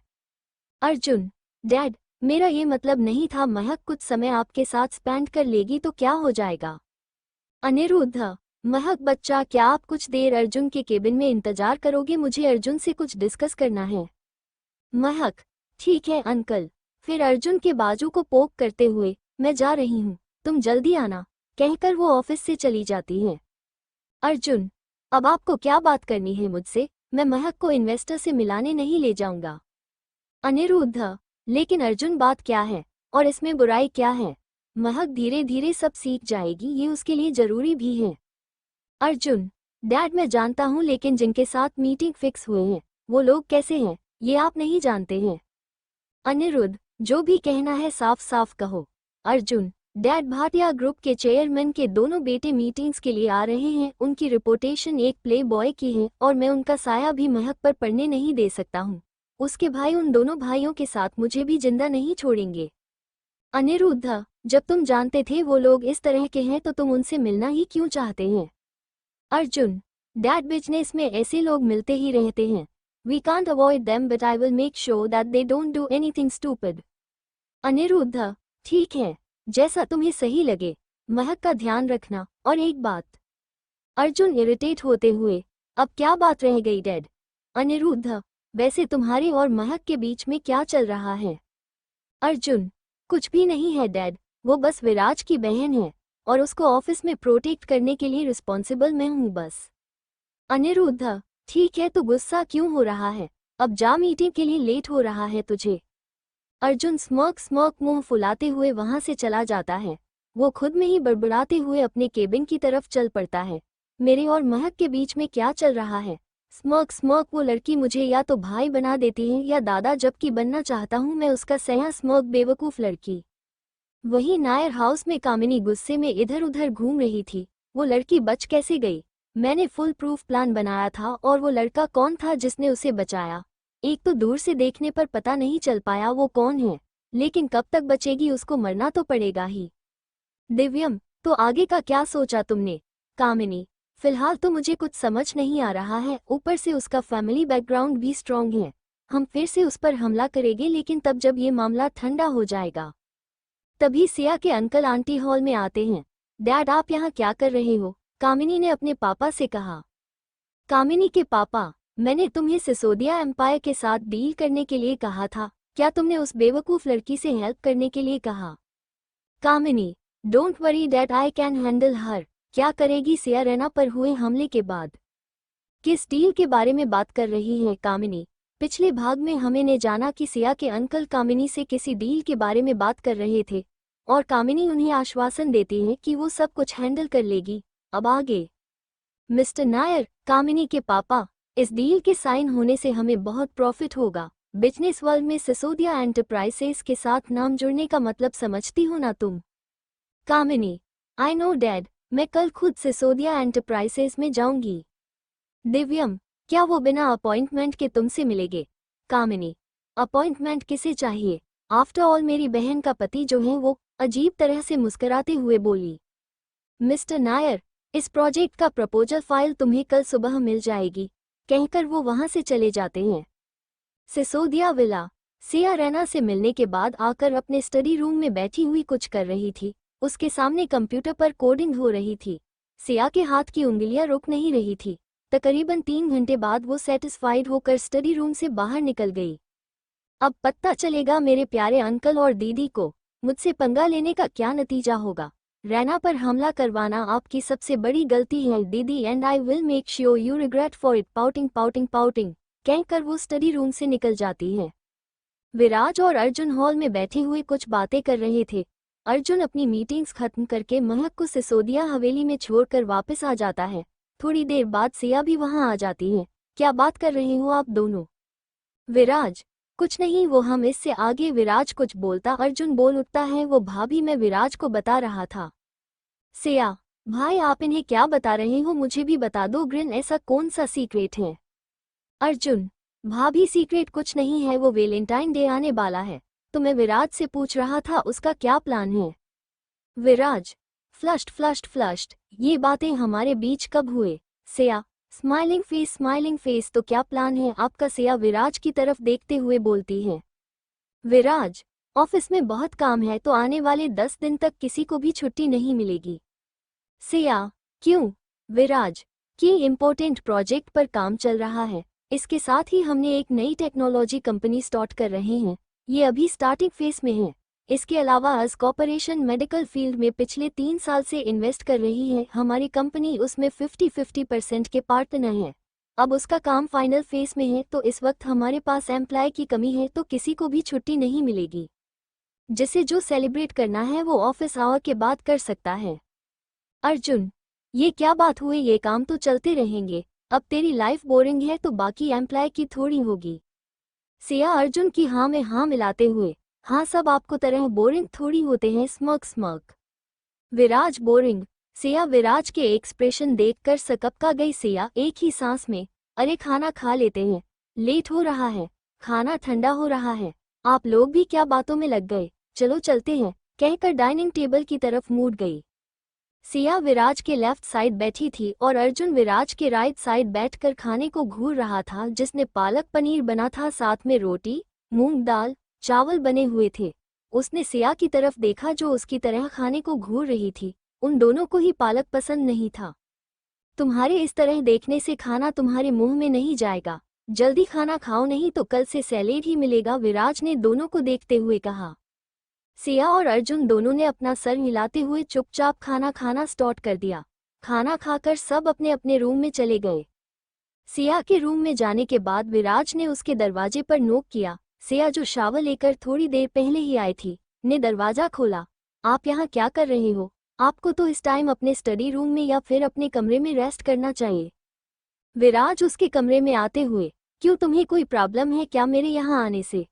अर्जुन, डैड, मेरा ये मतलब नहीं था। महक कुछ समय आपके साथ स्पेंड कर लेगी तो क्या हो जाएगा? अनिरुद्ध, महक बच्चा, क्या आप कुछ देर अर्जुन के केबिन में इंतजार करोगे? मुझे अर्जुन से कुछ डिस्कस करना है। महक, ठीक है अंकल। फिर अर्जुन के बाजू को पोक करते हुए, मैं जा रही हूँ, तुम जल्दी आना, कहकर वो ऑफिस से चली जाती है। अर्जुन, अब आपको क्या बात करनी है मुझसे? मैं महक को इन्वेस्टर से मिलाने नहीं ले जाऊंगा। अनिरुद्ध, लेकिन अर्जुन बात क्या है और इसमें बुराई क्या है? महक धीरे धीरे सब सीख जाएगी, ये उसके लिए जरूरी भी है। अर्जुन, डैड मैं जानता हूँ लेकिन जिनके साथ मीटिंग फिक्स हुए हैं वो लोग कैसे हैं ये आप नहीं जानते हैं। अनिरुद्ध, जो भी कहना है साफ साफ कहो। अर्जुन, डैड भाटिया ग्रुप के चेयरमैन के दोनों बेटे मीटिंग्स के लिए आ रहे हैं। उनकी रिपोर्टेशन एक प्ले बॉय की है और मैं उनका साया भी महक पर पड़ने नहीं दे सकता हूँ। उसके भाई उन दोनों भाइयों के साथ मुझे भी जिंदा नहीं छोड़ेंगे। अनिरुद्ध, जब तुम जानते थे वो लोग इस तरह के हैं तो तुम उनसे मिलना ही क्यों चाहते हैं? अर्जुन, डैड बिजनेस में ऐसे लोग मिलते ही रहते हैं। We can't avoid them but I will make sure that they don't do anything stupid. Anirudh, ठीक है, जैसा तुम्हें सही लगे, महक का ध्यान रखना। और एक बात। अर्जुन इरिटेट होते हुए, अब क्या बात रह गई डैड? अनिरुद्ध, वैसे तुम्हारे और महक के बीच में क्या चल रहा है? अर्जुन, कुछ भी नहीं है डैड, वो बस विराज की बहन है और उसको ऑफिस में प्रोटेक्ट करने के लिए रिस्पॉन्सिबल मैं हूँ बस। अनिरुद्ध, ठीक है तो गुस्सा क्यों हो रहा है? अब जा, मीटिंग के लिए लेट हो रहा है तुझे। अर्जुन स्मर्क मुंह फुलाते हुए वहां से चला जाता है। वो खुद में ही बड़बड़ाते हुए अपने केबिन की तरफ चल पड़ता है। मेरे और महक के बीच में क्या चल रहा है? स्मर्क वो लड़की मुझे या तो भाई बना देती है या दादा, जबकि बनना चाहता हूँ मैं उसका सया। स्मर्क बेवकूफ लड़की। वहीं नायर हाउस में कामिनी गुस्से में इधर उधर घूम रही थी। वो लड़की बच कैसे गई? मैंने फुल प्रूफ प्लान बनाया था और वो लड़का कौन था जिसने उसे बचाया? एक तो दूर से देखने पर पता नहीं चल पाया वो कौन है, लेकिन कब तक बचेगी? उसको मरना तो पड़ेगा ही। दिव्यम, तो आगे का क्या सोचा तुमने? कामिनी, फिलहाल तो मुझे कुछ समझ नहीं आ रहा है, ऊपर से उसका फैमिली बैकग्राउंड भी स्ट्रॉन्ग है। हम फिर से उस पर हमला करेंगे लेकिन तब जब ये मामला ठंडा हो जाएगा। तभी सिया के अंकल आंटी हॉल में आते हैं। डैड आप यहाँ क्या कर रहे हो? कामिनी ने अपने पापा से कहा। कामिनी के पापा, मैंने तुम्हें सिसोदिया एम्पायर के साथ डील करने के लिए कहा था, क्या तुमने उस बेवकूफ लड़की से हेल्प करने के लिए कहा? Kamini, don't worry dad, I can handle her. क्या करेगी सिया रैना पर हुए हमले के बाद? किस डील के बारे में बात कर रही है कामिनी? पिछले भाग में हमने जाना कि सिया के अंकल कामिनी से किसी डील के बारे में बात कर रहे थे और कामिनी उन्हें आश्वासन देती है कि वो सब कुछ हैंडल कर लेगी। अब आगे। मिस्टर नायर, कामिनी के पापा, इस डील के साइन होने से हमें बहुत प्रॉफिट होगा। बिजनेस वर्ल्ड में सिसोदिया एंटरप्राइजेस के साथ नाम जुड़ने का मतलब समझती हो ना तुम? कामिनी, आई नो डैड, मैं कल खुद सिसोदिया एंटरप्राइजेस में जाऊंगी। दिव्यम, क्या वो बिना अपॉइंटमेंट के तुमसे मिलेंगे? कामिनी, अपॉइंटमेंट किसे चाहिए? आफ्टर ऑल मेरी बहन का पति जो है वो अजीब तरह से मुस्कुराते हुए बोली। मिस्टर नायर, इस प्रोजेक्ट का प्रपोजल फाइल तुम्हें कल सुबह मिल जाएगी, कहकर वो वहां से चले जाते हैं। सिसोदिया विला। सिया रैना से मिलने के बाद आकर अपने स्टडी रूम में बैठी हुई कुछ कर रही थी। उसके सामने कंप्यूटर पर कोडिंग हो रही थी। सिया के हाथ की उंगलियां रुक नहीं रही थी। तकरीबन 3 घंटे बाद वो सेटिस्फाइड होकर स्टडी रूम से बाहर निकल गई। अब पता चलेगा मेरे प्यारे अंकल और दीदी को मुझसे पंगा लेने का क्या नतीजा होगा। रैना पर हमला करवाना आपकी सबसे बड़ी गलती है दीदी, and I will make sure you regret for it. Pouting pouting pouting कहकर वो स्टडी रूम से निकल जाती है। विराज और अर्जुन हॉल में बैठे हुए कुछ बातें कर रहे थे। अर्जुन अपनी मीटिंग्स खत्म करके महक को सिसोदिया हवेली में छोड़कर वापस आ जाता है। थोड़ी देर बाद सिया भी वहां आ जाती है। क्या बात कर रहे हो आप दोनों? विराज, कुछ नहीं, वो हम इससे आगे। विराज कुछ बोलता अर्जुन बोल उठता है, वो भाभी मैं विराज को बता रहा था। सिया, भाई आप इन्हें क्या बता रहे हो, मुझे भी बता दो। ग्रिन, ऐसा कौन सा सीक्रेट है? अर्जुन, भाभी सीक्रेट कुछ नहीं है, वो वैलेंटाइन डे आने वाला है तो मैं विराज से पूछ रहा था उसका क्या प्लान है। विराज, फ्लश्ड फ्लश्ड फ्लश्ड, ये बातें हमारे बीच कब हुए? सिया, स्माइलिंग फेस, तो क्या प्लान है आपका? सिया विराज की तरफ देखते हुए बोलती है। विराज, ऑफिस में बहुत काम है तो आने वाले 10 दिन तक किसी को भी छुट्टी नहीं मिलेगी। सिया, क्यों? विराज, कि इम्पोर्टेंट प्रोजेक्ट पर काम चल रहा है, इसके साथ ही हमने एक नई टेक्नोलॉजी कंपनी स्टार्ट कर रहे हैं, ये अभी स्टार्टिंग फेस में है। इसके अलावा अस कॉर्पोरेशन मेडिकल फील्ड में पिछले 3 साल से इन्वेस्ट कर रही है, हमारी कंपनी उसमें 50-50% के पार्टनर हैं। अब उसका काम फाइनल फेस में है तो इस वक्त हमारे पास एम्प्लॉय की कमी है तो किसी को भी छुट्टी नहीं मिलेगी। जिसे जो सेलिब्रेट करना है वो ऑफिस आवर के बाद कर सकता है। अर्जुन, ये क्या बात हुई, ये काम तो चलते रहेंगे, अब तेरी लाइफ बोरिंग है तो बाकी एम्प्लॉय की थोड़ी होगी। सिया अर्जुन की हाँ में हाँ मिलाते हुए, हाँ सब आपको तरह बोरिंग थोड़ी होते हैं। Smirk smirk. Viraj, boring? Siya Viraj के एक्सप्रेशन देखकर सकपका गई। सिया एक ही सांस में, अरे खाना खा लेते हैं, लेट हो रहा है, खाना ठंडा हो रहा है, आप लोग भी क्या बातों में लग गए, चलो चलते हैं, कहकर डाइनिंग टेबल की तरफ मुड़ गई। सिया विराज के लेफ्ट साइड बैठी थी और अर्जुन विराज के राइट साइड बैठकर खाने को घूर रहा था, जिसने पालक पनीर बना था, साथ में रोटी, मूंग दाल, चावल बने हुए थे। उसने सिया की तरफ देखा जो उसकी तरह खाने को घूर रही थी। उन दोनों को ही पालक पसंद नहीं था। तुम्हारे इस तरह देखने से खाना तुम्हारे मुंह में नहीं जाएगा, जल्दी खाना खाओ नहीं तो कल से सैलेड ही मिलेगा, विराज ने दोनों को देखते हुए कहा। सिया और अर्जुन दोनों ने अपना सर हिलाते हुए चुपचाप खाना खाना स्टार्ट कर दिया। खाना खाकर सब अपने अपने रूम में चले गए। सिया के रूम में जाने के बाद विराज ने उसके दरवाजे पर नोक किया। सिया, जो शावर लेकर थोड़ी देर पहले ही आई थी, ने दरवाजा खोला। आप यहाँ क्या कर रहे हो? आपको तो इस टाइम अपने स्टडी रूम में या फिर अपने कमरे में रेस्ट करना चाहिए। विराज उसके कमरे में आते हुए, क्यों, तुम्हें कोई प्रॉब्लम है क्या मेरे यहाँ आने से?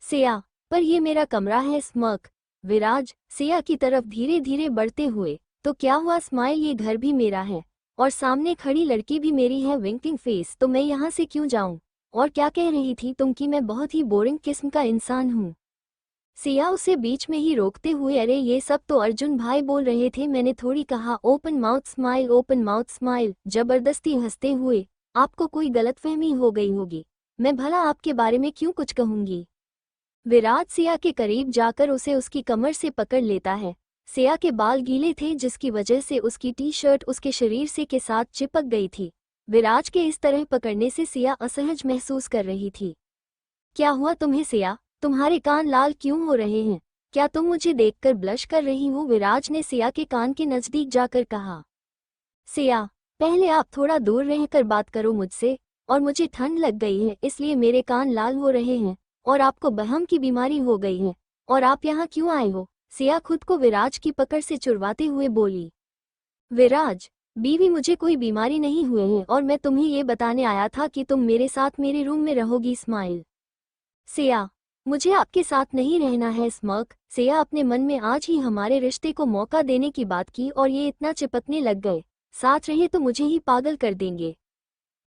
सिया, पर ये मेरा कमरा है। स्मर्क। विराज सिया की तरफ धीरे धीरे बढ़ते हुए, तो क्या हुआ? स्माइल, ये घर भी मेरा है और सामने खड़ी लड़की भी मेरी है। विंकिंग फेस, तो मैं यहाँ से क्यों जाऊँ? और क्या कह रही थी तुम कि मैं बहुत ही बोरिंग किस्म का इंसान हूँ? सिया उसे बीच में ही रोकते हुए, अरे ये सब तो अर्जुन भाई बोल रहे थे, मैंने थोड़ी कहा। Open mouth smile, open mouth smile, जबरदस्ती हंसते हुए, आपको कोई गलतफहमी हो गई होगी, मैं भला आपके बारे में क्यों कुछ कहूंगी। विराज सिया के करीब जाकर उसे उसकी कमर से पकड़ लेता है। सिया के बाल गीले थे जिसकी वजह से उसकी टी शर्ट उसके शरीर से के साथ चिपक गई थी। विराज के इस तरह पकड़ने से सिया असहज महसूस कर रही थी। क्या हुआ तुम्हें सिया? तुम्हारे कान लाल क्यों हो रहे हैं? क्या तुम मुझे देखकर ब्लश कर रही हो? विराज ने सिया के कान के नजदीक जाकर कहा। सिया, पहले आप थोड़ा दूर रहकर बात करो मुझसे, और मुझे ठंड लग गई है इसलिए मेरे कान लाल हो रहे हैं, और आपको बहम की बीमारी हो गई है, और आप यहाँ क्यों आए हो? सिया खुद को विराज की पकड़ से छुड़वाते हुए बोली। विराज, बीवी मुझे कोई बीमारी नहीं हुई है और मैं तुम्हें ये बताने आया था कि तुम मेरे साथ मेरे रूम में रहोगी। स्माइल। सिया, मुझे आपके साथ नहीं रहना है। स्मर्क। सिया अपने मन में आज ही हमारे रिश्ते को मौका देने की बात की और ये इतना चिपकने लग गए, साथ रहे तो मुझे ही पागल कर देंगे।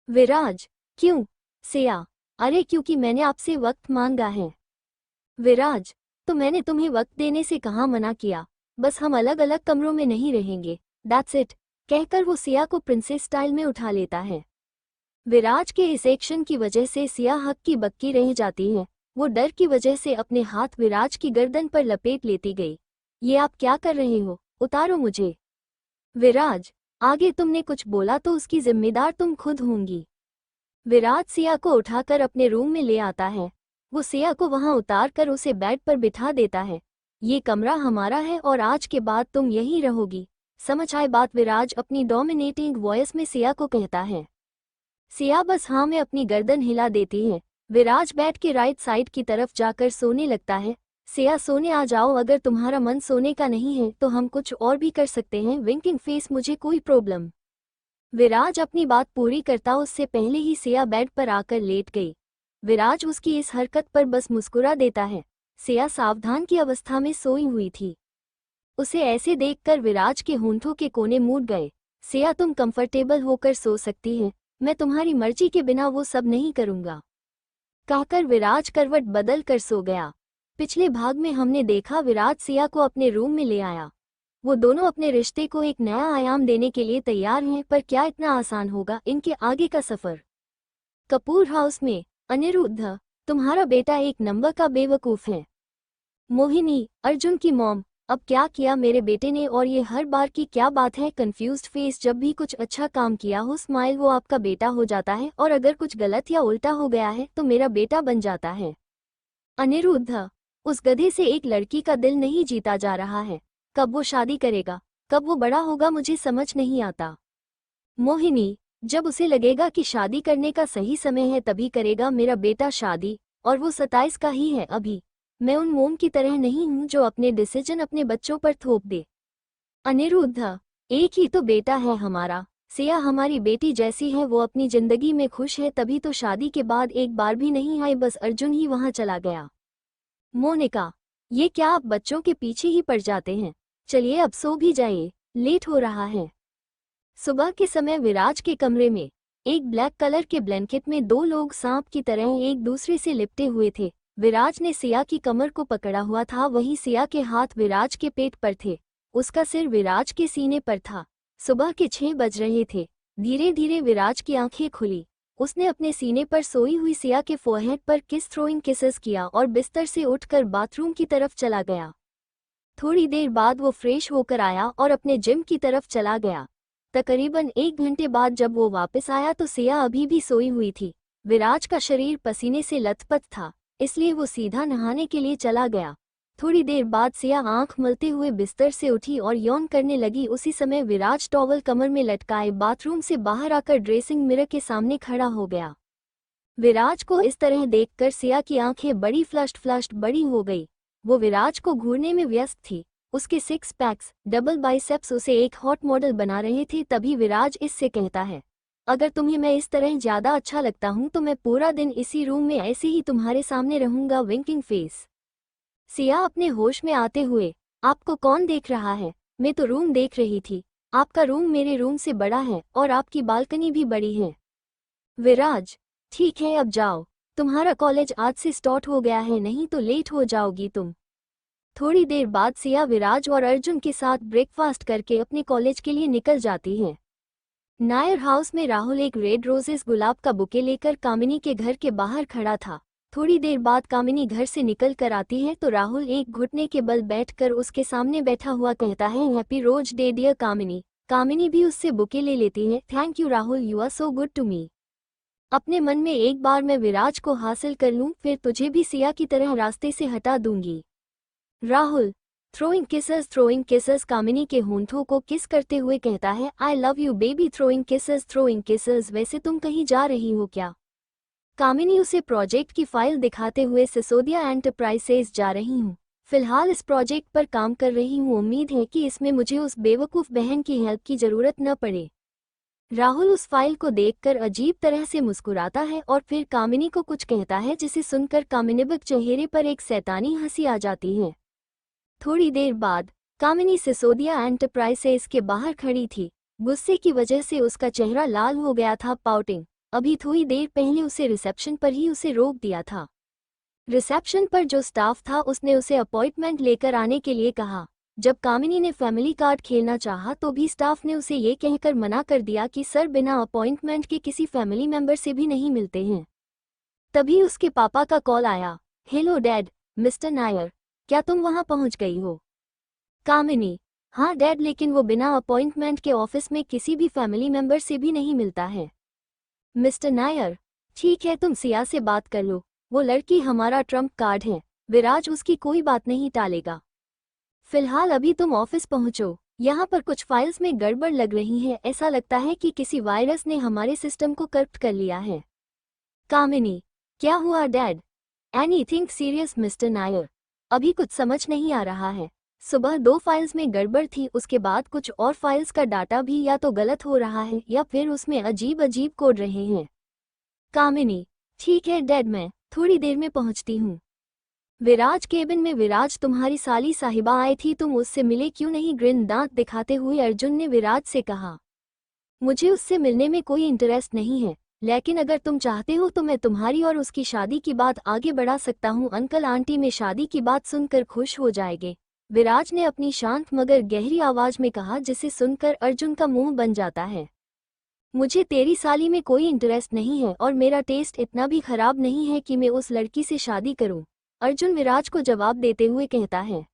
विराज, क्यों? सिया, अरे क्योंकि मैंने आपसे वक्त मांगा है। विराज, तो मैंने तुम्हें वक्त देने से कहाँ मना किया, बस हम अलग अलग कमरों में नहीं रहेंगे, दैट्स इट। कहकर वो सिया को प्रिंसेस स्टाइल में उठा लेता है। विराज के इस एक्शन की वजह से सिया हक्की बक्की रह जाती है। वो डर की वजह से अपने हाथ विराज की गर्दन पर लपेट लेती गई। ये आप क्या कर रहे हो? उतारो मुझे। विराज, आगे तुमने कुछ बोला तो उसकी जिम्मेदार तुम खुद होंगी। विराज सिया को उठाकर अपने रूम में ले आता है। वो सिया को वहां उतार कर उसे बेड पर बिठा देता है। ये कमरा हमारा है और आज के बाद तुम यहीं रहोगी, समझ आए बात? विराज अपनी डोमिनेटिंग वॉइस में सिया को कहता है। सिया बस हाँ में अपनी गर्दन हिला देती है। विराज बेड के राइट साइड की तरफ जाकर सोने लगता है। सिया, सोने आ जाओ, अगर तुम्हारा मन सोने का नहीं है तो हम कुछ और भी कर सकते हैं। विंकिंग फेस, मुझे कोई प्रॉब्लम। विराज अपनी बात पूरी करता उससे पहले ही सिया बेड पर आकर लेट गई। विराज उसकी इस हरकत पर बस मुस्कुरा देता है। सिया सावधान की अवस्था में सोई हुई थी। उसे ऐसे देखकर विराज के होंठों के कोने मूड गए। सिया, तुम कंफर्टेबल होकर सो सकती हैं, मैं तुम्हारी मर्जी के बिना वो सब नहीं करूंगा। कहकर विराज करवट बदल कर सो गया। पिछले भाग में हमने देखा विराज सिया को अपने रूम में ले आया। वो दोनों अपने रिश्ते को एक नया आयाम देने के लिए तैयार हैं, पर क्या इतना आसान होगा इनके आगे का सफर? कपूर हाउस में। अनिरुद्ध, तुम्हारा बेटा एक नंबर का बेवकूफ है। मोहिनी, अर्जुन की मॉम, अब क्या किया मेरे बेटे ने, और ये हर बार की क्या बात है? कंफ्यूज्ड फेस, जब भी कुछ अच्छा काम किया हो स्माइल, वो आपका बेटा हो जाता है, और अगर कुछ गलत या उल्टा हो गया है तो मेरा बेटा बन जाता है। अनिरुद्ध, उस गधे से एक लड़की का दिल नहीं जीता जा रहा है। कब वो शादी करेगा, कब वो बड़ा होगा, मुझे समझ नहीं आता। मोहिनी, जब उसे लगेगा कि शादी करने का सही समय है तभी करेगा मेरा बेटा शादी, और वो 27 का ही है अभी। मैं उन मोम की तरह नहीं हूं जो अपने डिसीजन अपने बच्चों पर थोप दे। अनिरुद्ध, एक ही तो बेटा है हमारा। सिया हमारी बेटी जैसी है, वो अपनी जिंदगी में खुश है, तभी तो शादी के बाद एक बार भी नहीं आई, बस अर्जुन ही वहां चला गया। मोनिका, ये क्या आप बच्चों के पीछे ही पड़ जाते हैं? चलिए अब सो भी जाइए, लेट हो रहा है। सुबह के समय विराज के कमरे में एक ब्लैक कलर के ब्लैंकेट में दो लोग सांप की तरह एक दूसरे से लिपटे हुए थे। विराज ने सिया की कमर को पकड़ा हुआ था, वहीं सिया के हाथ विराज के पेट पर थे। उसका सिर विराज के सीने पर था। सुबह के 6 बज रहे थे। धीरे धीरे विराज की आंखें खुली। उसने अपने सीने पर सोई हुई सिया के फोरहेड पर किस थ्रोइंग किसेस किया और बिस्तर से उठकर बाथरूम की तरफ चला गया। थोड़ी देर बाद वो फ्रेश होकर आया और अपने जिम की तरफ चला गया। तकरीबन 1 घंटे बाद जब वो वापस आया तो सिया अभी भी सोई हुई थी। विराज का शरीर पसीने से लथपथ था, इसलिए वो सीधा नहाने के लिए चला गया। थोड़ी देर बाद सिया आंख मलते हुए बिस्तर से उठी और यौन करने लगी। उसी समय विराज टॉवल कमर में लटकाए बाथरूम से बाहर आकर ड्रेसिंग मिरर के सामने खड़ा हो गया। विराज को इस तरह देखकर सिया की आंखें बड़ी फ्लश्ड बड़ी हो गई। वो विराज को घूरने में व्यस्त थी। उसके 6 पैक्स, डबल बाइसेप्स उसे एक हॉट मॉडल बना रहे थे। तभी विराज इससे कहता है, अगर तुम्हें मैं इस तरह ज्यादा अच्छा लगता हूं तो मैं पूरा दिन इसी रूम में ऐसे ही तुम्हारे सामने रहूंगा। Winking face. सिया अपने होश में आते हुए, आपको कौन देख रहा है? मैं तो रूम देख रही थी। आपका रूम मेरे रूम से बड़ा है और आपकी बालकनी भी बड़ी है। विराज, ठीक है अब जाओ, तुम्हारा कॉलेज आज से स्टार्ट हो गया है, नहीं तो लेट हो जाओगी तुम। थोड़ी देर बाद सिया विराज और अर्जुन के साथ ब्रेकफास्ट करके अपने कॉलेज के लिए निकल जाती है। नायर हाउस में राहुल एक रेड रोजेस गुलाब का बुके लेकर कामिनी के घर के बाहर खड़ा था। थोड़ी देर बाद कामिनी घर से निकल कर आती है तो राहुल एक घुटने के बल बैठकर उसके सामने बैठा हुआ कहता है, happy rose day dear Kamini. Kamini भी उससे बुके ले लेती है। Thank you Rahul, you are so good to me. अपने मन में एक बार मैं विराज को हासिल कर लूं, फिर तुझे भी सिया की तरह रास्ते से हटा दूंगी। राहुल, थ्रोइंग किसेस कामिनी के होंठों को किस करते हुए कहता है, आई love you baby. Throwing kisses, वैसे तुम कहीं जा रही हो क्या? कामिनी उसे प्रोजेक्ट की फाइल दिखाते हुए, सिसोदिया एंटरप्राइजेज जा रही हूँ, फिलहाल इस प्रोजेक्ट पर काम कर रही हूँ, उम्मीद है कि इसमें मुझे उस बेवकूफ़ बहन की हेल्प की ज़रूरत न पड़े। राहुल उस फाइल को देखकर अजीब तरह से मुस्कुराता है और फिर कामिनी को कुछ कहता है, जिसे सुनकर कामिनीबक चेहरे पर एक शैतानी हंसी आ जाती है। थोड़ी देर बाद कामिनी सिसोदिया एंटरप्राइजेज के बाहर खड़ी थी। गुस्से की वजह से उसका चेहरा लाल हो गया था। पाउटिंग, अभी थोड़ी देर पहले उसे रिसेप्शन पर ही उसे रोक दिया था। रिसेप्शन पर जो स्टाफ था उसने उसे अपॉइंटमेंट लेकर आने के लिए कहा। जब कामिनी ने फैमिली कार्ड खेलना चाहा तो भी स्टाफ ने उसे ये कहकर मना कर दिया कि सर बिना अपॉइंटमेंट के किसी फैमिली मेंबर से भी नहीं मिलते हैं। तभी उसके पापा का कॉल आया। हेलो डैड, मिस्टर नायर, क्या तुम वहां पहुंच गई हो? कामिनी, हाँ डैड, लेकिन वो बिना अपॉइंटमेंट के ऑफिस में किसी भी फैमिली मेंबर से भी नहीं मिलता है। मिस्टर नायर, ठीक है, तुम सिया से बात कर लो, वो लड़की हमारा ट्रम्प कार्ड है, विराज उसकी कोई बात नहीं टालेगा। फिलहाल अभी तुम ऑफिस पहुंचो, यहाँ पर कुछ फाइल्स में गड़बड़ लग रही है, ऐसा लगता है कि किसी वायरस ने हमारे सिस्टम को करप्ट कर लिया है। कामिनी, क्या हुआ dad? Anything serious mister Nair? अभी कुछ समझ नहीं आ रहा है। सुबह 2 फाइल्स में गड़बड़ थी, उसके बाद कुछ और फाइल्स का डाटा भी या तो गलत हो रहा है या फिर उसमें अजीब अजीब कोड रहे हैं। कामिनी, ठीक है डैड, मैं थोड़ी देर में पहुंचती हूँ। विराज केबिन में विराज, तुम्हारी साली साहिबा आई थी, तुम उससे मिले क्यों नहीं? ग्रिन दांत दिखाते हुए अर्जुन ने विराज से कहा। मुझे उससे मिलने में कोई इंटरेस्ट नहीं है, लेकिन अगर तुम चाहते हो तो मैं तुम्हारी और उसकी शादी की बात आगे बढ़ा सकता हूँ। अंकल आंटी में शादी की बात सुनकर खुश हो जाएंगे, विराज ने अपनी शांत मगर गहरी आवाज में कहा, जिसे सुनकर अर्जुन का मुंह बन जाता है। मुझे तेरी साली में कोई इंटरेस्ट नहीं है और मेरा टेस्ट इतना भी खराब नहीं है कि मैं उस लड़की से शादी करूं, अर्जुन विराज को जवाब देते हुए कहता है।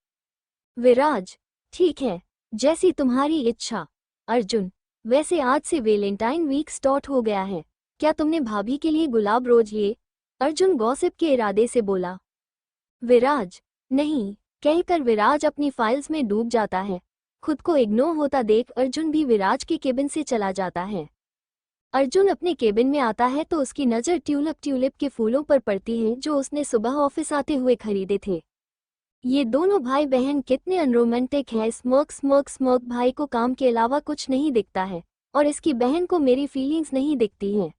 विराज, ठीक है, जैसी तुम्हारी इच्छा। अर्जुन, वैसे आज से वैलेंटाइन वीक स्टार्ट हो गया है, क्या तुमने भाभी के लिए गुलाब रोज लिए? अर्जुन गॉसिप के इरादे से बोला। विराज, नहीं, कहकर विराज अपनी फाइल्स में डूब जाता है। खुद को इग्नोर होता देख अर्जुन भी विराज के केबिन से चला जाता है। अर्जुन अपने केबिन में आता है तो उसकी नज़र ट्यूलिप के फूलों पर पड़ती है जो उसने सुबह ऑफिस आते हुए खरीदे थे। ये दोनों भाई बहन कितने अनरोमांटिक हैं। स्मोक, भाई को काम के अलावा कुछ नहीं दिखता है और इसकी बहन को मेरी फीलिंग्स नहीं दिखती हैं।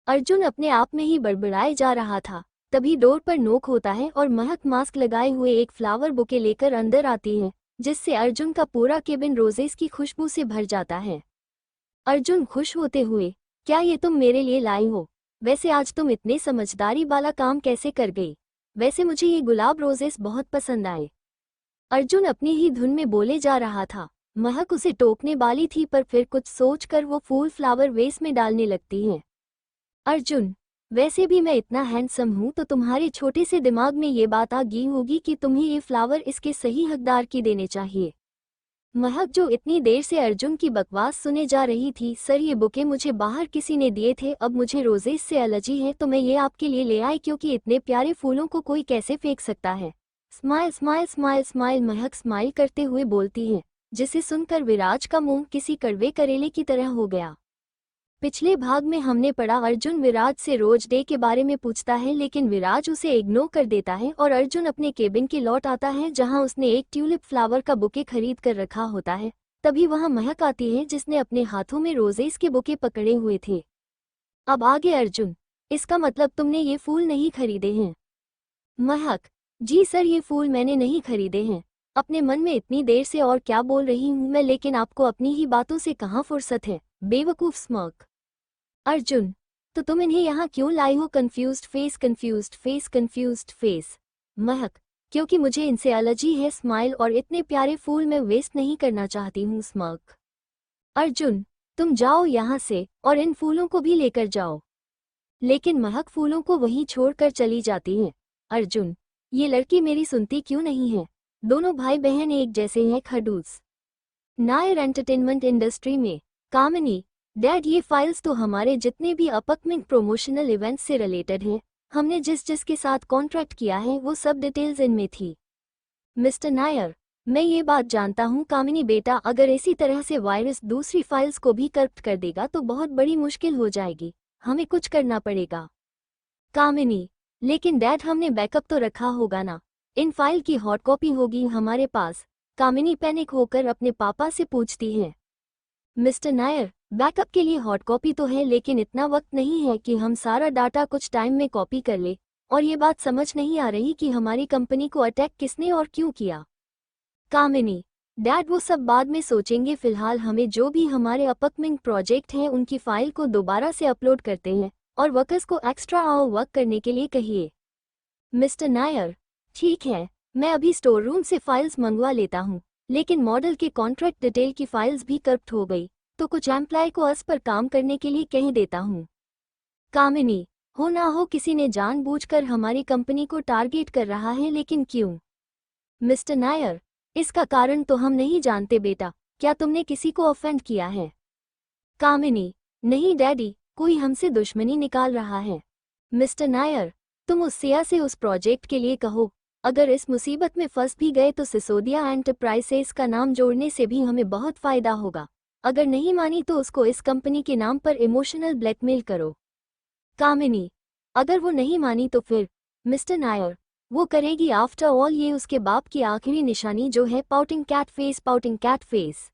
अर्जुन अपने आप में ही बड़बड़ाए जा रहा था, तभी डोर पर नोक होता है और महक मास्क लगाए हुए एक फ्लावर बुके लेकर अंदर आती है, जिससे अर्जुन का पूरा केबिन रोजेस की खुशबू से भर जाता है। अर्जुन खुश होते हुए, क्या ये तुम मेरे लिए लाई हो? वैसे आज तुम इतने समझदारी वाला काम कैसे कर गई? वैसे मुझे ये गुलाब रोजेस बहुत पसंद आए। अर्जुन अपनी ही धुन में बोले जा रहा था। महक उसे टोकने वाली थी पर फिर कुछ सोचकर वो फूल फ्लावर वेस में डालने लगती है। अर्जुन, वैसे भी मैं इतना हैंडसम हूँ तो तुम्हारे छोटे से दिमाग में ये बात आ गई होगी कि तुम्हें ये फ्लावर इसके सही हकदार की देने चाहिए। महक, जो इतनी देर से अर्जुन की बकवास सुने जा रही थी, सर ये बुके मुझे बाहर किसी ने दिए थे, अब मुझे रोजेस से एलर्जी है तो मैं ये आपके लिए ले आई क्योंकि इतने प्यारे फूलों को कोई कैसे फेंक सकता है। स्माइल स्माइल स्माइल स्माइल, महक स्माइल करते हुए बोलती है, जिसे सुनकर विराज का मुंह किसी कड़वे करेले की तरह हो गया। पिछले भाग में हमने पढ़ा अर्जुन विराज से रोज डे के बारे में पूछता है लेकिन विराज उसे इग्नोर कर देता है और अर्जुन अपने केबिन के लौट आता है जहां उसने एक ट्यूलिप फ्लावर का बुके खरीद कर रखा होता है। तभी वहां महक आती है जिसने अपने हाथों में रोजेस के बुके पकड़े हुए थे। अब आगे अर्जुन, इसका मतलब तुमने ये फूल नहीं खरीदे हैं? महक, जी सर, ये फूल मैंने नहीं खरीदे हैं। अपने मन में इतनी देर से और क्या बोल रही हूँ मैं, लेकिन आपको अपनी ही बातों से कहाँ फुर्सत है, बेवकूफ स्मर्क। अर्जुन, तो तुम इन्हें यहाँ क्यों लाई हो? Confused face. महक, क्योंकि मुझे इनसे एलर्जी है। स्माइल, और इतने प्यारे फूल मैं वेस्ट नहीं करना चाहती हूँ। स्मर्क। अर्जुन, तुम जाओ यहाँ से और इन फूलों को भी लेकर जाओ। लेकिन महक फूलों को वहीं छोड़कर चली जाती है। अर्जुन, ये लड़की मेरी सुनती क्यों नहीं है? दोनों भाई बहन एक जैसे हैं खड़ूस। नायर एंटरटेनमेंट इंडस्ट्री में कामिनी, डैड ये फाइल्स तो हमारे जितने भी अपकमिंग प्रोमोशनल इवेंट्स से रिलेटेड हैं, हमने जिसके साथ कॉन्ट्रैक्ट किया है वो सब डिटेल्स इनमें थी। मिस्टर नायर, मैं ये बात जानता हूँ कामिनी बेटा, अगर इसी तरह से वायरस दूसरी फाइल्स को भी करप्ट कर देगा तो बहुत बड़ी मुश्किल हो जाएगी, हमें कुछ करना पड़ेगा। कामिनी, लेकिन डैड हमने बैकअप तो रखा होगा ना, इन फाइल की हॉट कॉपी होगी हमारे पास। कामिनी पैनिक होकर अपने पापा से पूछती है। मिस्टर नायर, बैकअप के लिए हॉट कॉपी तो है लेकिन इतना वक्त नहीं है कि हम सारा डाटा कुछ टाइम में कॉपी कर ले, और ये बात समझ नहीं आ रही कि हमारी कंपनी को अटैक किसने और क्यों किया। कामिनी, डैड वो सब बाद में सोचेंगे, फिलहाल हमें जो भी हमारे अपकमिंग प्रोजेक्ट हैं उनकी फाइल को दोबारा से अपलोड करते हैं और वर्कर्स को एक्स्ट्रा आवर वर्क करने के लिए कहिए। मिस्टर नायर, ठीक है, मैं अभी स्टोर रूम से फाइल्स मंगवा लेता हूँ, लेकिन मॉडल के कॉन्ट्रैक्ट डिटेल की फाइल्स भी करप्ट हो गई तो कुछ एम्प्लॉय को अस पर काम करने के लिए कह देता हूँ। कामिनी, हो ना हो किसी ने जानबूझकर हमारी कंपनी को टारगेट कर रहा है, लेकिन क्यों? मिस्टर नायर, इसका कारण तो हम नहीं जानते बेटा, क्या तुमने किसी को ऑफेंड किया है? कामिनी, नहीं डैडी, कोई हमसे दुश्मनी निकाल रहा है। मिस्टर नायर, तुम उस सिया से उस प्रोजेक्ट के लिए कहो, अगर इस मुसीबत में फंस भी गए तो सिसोदिया एंटरप्राइजेस का नाम जोड़ने से भी हमें बहुत फायदा होगा। अगर नहीं मानी तो उसको इस कंपनी के नाम पर इमोशनल ब्लैकमेल करो। कामिनी, अगर वो नहीं मानी तो फिर? मिस्टर नायर, वो करेगी, आफ्टर ऑल ये उसके बाप की आखिरी निशानी जो है pouting cat face, pouting cat face.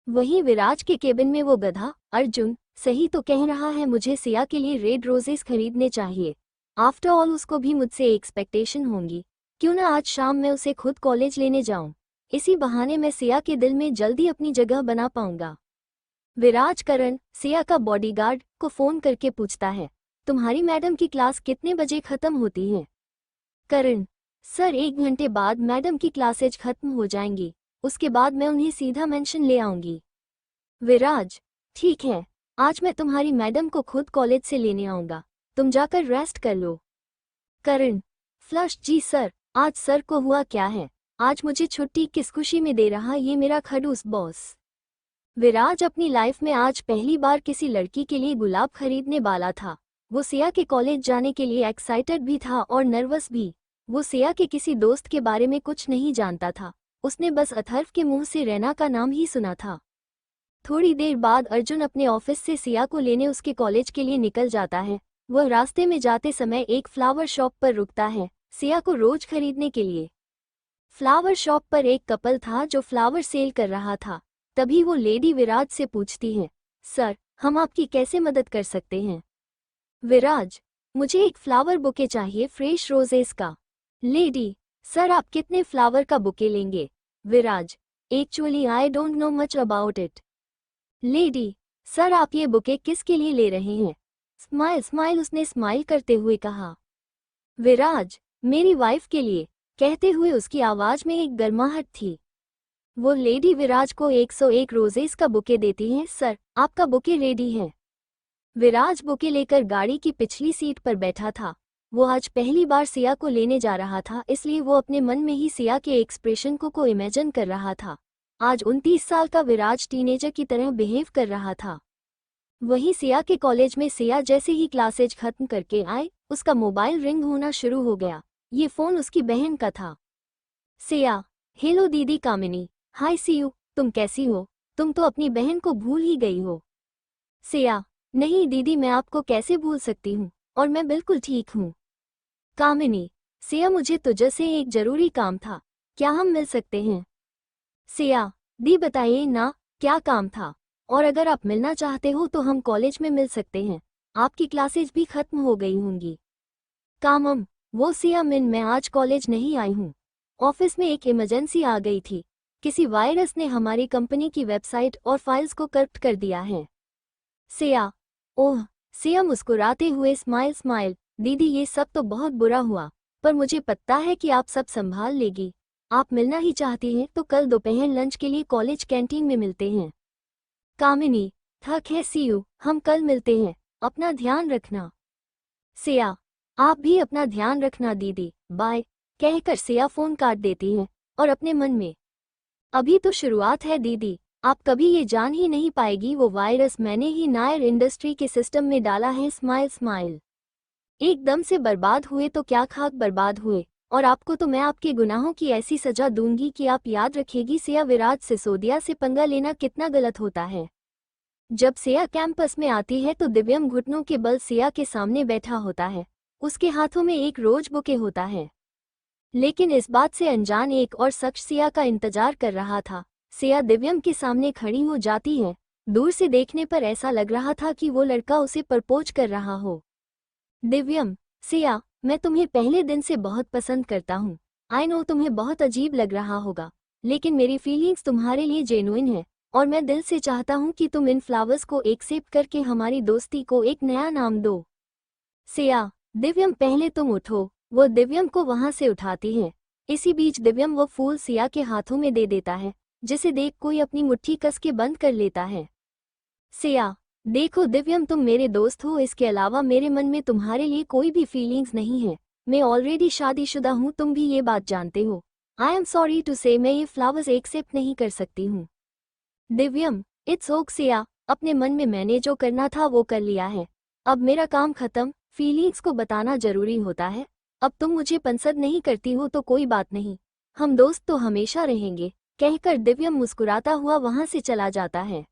वहीं विराज के केबिन में वो गधा अर्जुन सही तो कह रहा है, मुझे सिया के लिए रेड रोजेस खरीदने चाहिए। आफ्टर ऑल उसको भी मुझसे एक्सपेक्टेशन होंगी, क्यों ना आज शाम मैं उसे खुद कॉलेज लेने जाऊं, इसी बहाने मैं सिया के दिल में जल्दी अपनी जगह बना पाऊंगा। विराज करण, सिया का बॉडीगार्ड, को फोन करके पूछता है, तुम्हारी मैडम की क्लास कितने बजे खत्म होती है? करण, सर 1 घंटे बाद मैडम की क्लासेज खत्म हो जाएंगी, उसके बाद मैं उन्हें सीधा मेंशन ले आऊंगी। विराज, ठीक है, आज मैं तुम्हारी मैडम को खुद कॉलेज से लेने आऊंगा, तुम जाकर रेस्ट कर लो। करण, फ्लश, जी सर, आज सर को हुआ क्या है? आज मुझे छुट्टी किस खुशी में दे रहा ये मेरा खड़ूस बॉस। विराज अपनी लाइफ में आज पहली बार किसी लड़की के लिए गुलाब खरीदने वाला था। वो सिया के कॉलेज जाने के लिए एक्साइटेड भी था और नर्वस भी। वो सिया के किसी दोस्त के बारे में कुछ नहीं जानता था, उसने बस अथर्व के मुंह से रैना का नाम ही सुना था। थोड़ी देर बाद अर्जुन अपने ऑफिस से सिया को लेने उसके कॉलेज के लिए निकल जाता है। वह रास्ते में जाते समय एक फ्लावर शॉप पर रुकता है, सिया को रोज खरीदने के लिए। फ्लावर शॉप पर एक कपल था जो फ्लावर सेल कर रहा था। तभी वो लेडी विराज से पूछती है, सर, हम आपकी कैसे मदद कर सकते हैं? विराज, मुझे एक फ्लावर बुके चाहिए, फ्रेश रोजेस का। लेडी, सर आप कितने फ्लावर का बुके लेंगे? Viraj, actually I don't know much about it. Lady, sir आप ये बुके किसके लिए ले रहे हैं? स्माइल स्माइल, उसने स्माइल करते हुए कहा। विराज, मेरी वाइफ के लिए, कहते हुए उसकी आवाज में एक गर्माहट थी। वो लेडी विराज को 101 रोजेस का बुके देती है। सर, आपका बुके रेडी है। विराज बुके लेकर गाड़ी की पिछली सीट पर बैठा था। वो आज पहली बार सिया को लेने जा रहा था, इसलिए वो अपने मन में ही सिया के एक्सप्रेशन को इमेजिन कर रहा था। आज 29 साल का विराज टीनेजर की तरह बिहेव कर रहा था। वहीं सिया के कॉलेज में सिया जैसे ही क्लासेज खत्म करके आए, उसका मोबाइल रिंग होना शुरू हो गया। ये फोन उसकी बहन का था। सिया, हेलो दीदी कामिनी, हाय सीयू, तुम कैसी हो? तुम तो अपनी बहन को भूल ही गई हो। सिया, नहीं दीदी, मैं आपको कैसे भूल सकती हूँ, और मैं बिल्कुल ठीक हूँ। कामिनी, सिया मुझे तुझसे एक जरूरी काम था, क्या हम मिल सकते हैं? सिया, दी बताइए ना, क्या काम था? और अगर आप मिलना चाहते हो तो हम कॉलेज में मिल सकते हैं, आपकी क्लासेज भी खत्म हो गई होंगी। कामम, वो सिया मिन, मैं आज कॉलेज नहीं आई हूँ, ऑफिस में एक इमरजेंसी आ गई थी। किसी वायरस ने हमारी कंपनी की वेबसाइट और फाइल्स को करप्ट कर दिया है। सिया, ओह। सिया मुस्कुराते हुए स्माइल स्माइल, दीदी ये सब तो बहुत बुरा हुआ, पर मुझे पता है कि आप सब संभाल लेगी। आप मिलना ही चाहती हैं तो कल दोपहर लंच के लिए कॉलेज कैंटीन में मिलते हैं। कामिनी, थक है सीयू, हम कल मिलते हैं, अपना ध्यान रखना। सिया, आप भी अपना ध्यान रखना दीदी, बाय, कहकर सिया फोन काट देती है और अपने मन में, अभी तो शुरुआत है दीदी, आप कभी ये जान ही नहीं पाएगी वो वायरस मैंने ही नायर इंडस्ट्री के सिस्टम में डाला है। स्माइल स्माइल, एकदम से बर्बाद हुए तो क्या खाक बर्बाद हुए, और आपको तो मैं आपके गुनाहों की ऐसी सजा दूंगी कि आप याद रखेगी। सिया विराज सिसोदिया से पंगा लेना कितना गलत होता है। जब सिया कैंपस में आती है तो दिव्यम घुटनों के बल सिया के सामने बैठा होता है। उसके हाथों में एक रोज बुके होता है, लेकिन इस बात से अनजान एक और शख्स सिया का इंतजार कर रहा था। सिया दिव्यम के सामने खड़ी हो जाती है। दूर से देखने पर ऐसा लग रहा था कि वो लड़का उसे प्रपोज कर रहा हो। दिव्यम, सिया, मैं तुम्हें पहले दिन से बहुत पसंद करता हूँ। आई नो तुम्हें बहुत अजीब लग रहा होगा, लेकिन मेरी फीलिंग्स तुम्हारे लिए जेन्युइन है और मैं दिल से चाहता हूँ कि तुम इन फ्लावर्स को एक्सेप्ट करके हमारी दोस्ती को एक नया नाम दो। सिया, दिव्यम पहले तुम उठो। वो दिव्यम को वहां से उठाती है। इसी बीच दिव्यम वो फूल सिया के हाथों में दे देता है, जिसे देख कोई अपनी मुट्ठी कस के बंद कर लेता है। सिया, देखो दिव्यम, तुम मेरे दोस्त हो, इसके अलावा मेरे मन में तुम्हारे लिए कोई भी फीलिंग्स नहीं है। मैं ऑलरेडी शादीशुदा हूँ, तुम भी ये बात जानते हो। आई एम सॉरी टू से मैं ये फ्लावर्स एक्सेप्ट नहीं कर सकती हूँ। दिव्यम, इट्स ओके सिया, अपने मन में मैंने जो करना था वो कर लिया है। अब मेरा काम खत्म। फीलिंग्स को बताना जरूरी होता है। अब तुम मुझे पसंद नहीं करती हो तो कोई बात नहीं, हम दोस्त तो हमेशा रहेंगे, कहकर दिव्यम मुस्कुराता हुआ वहां से चला जाता है।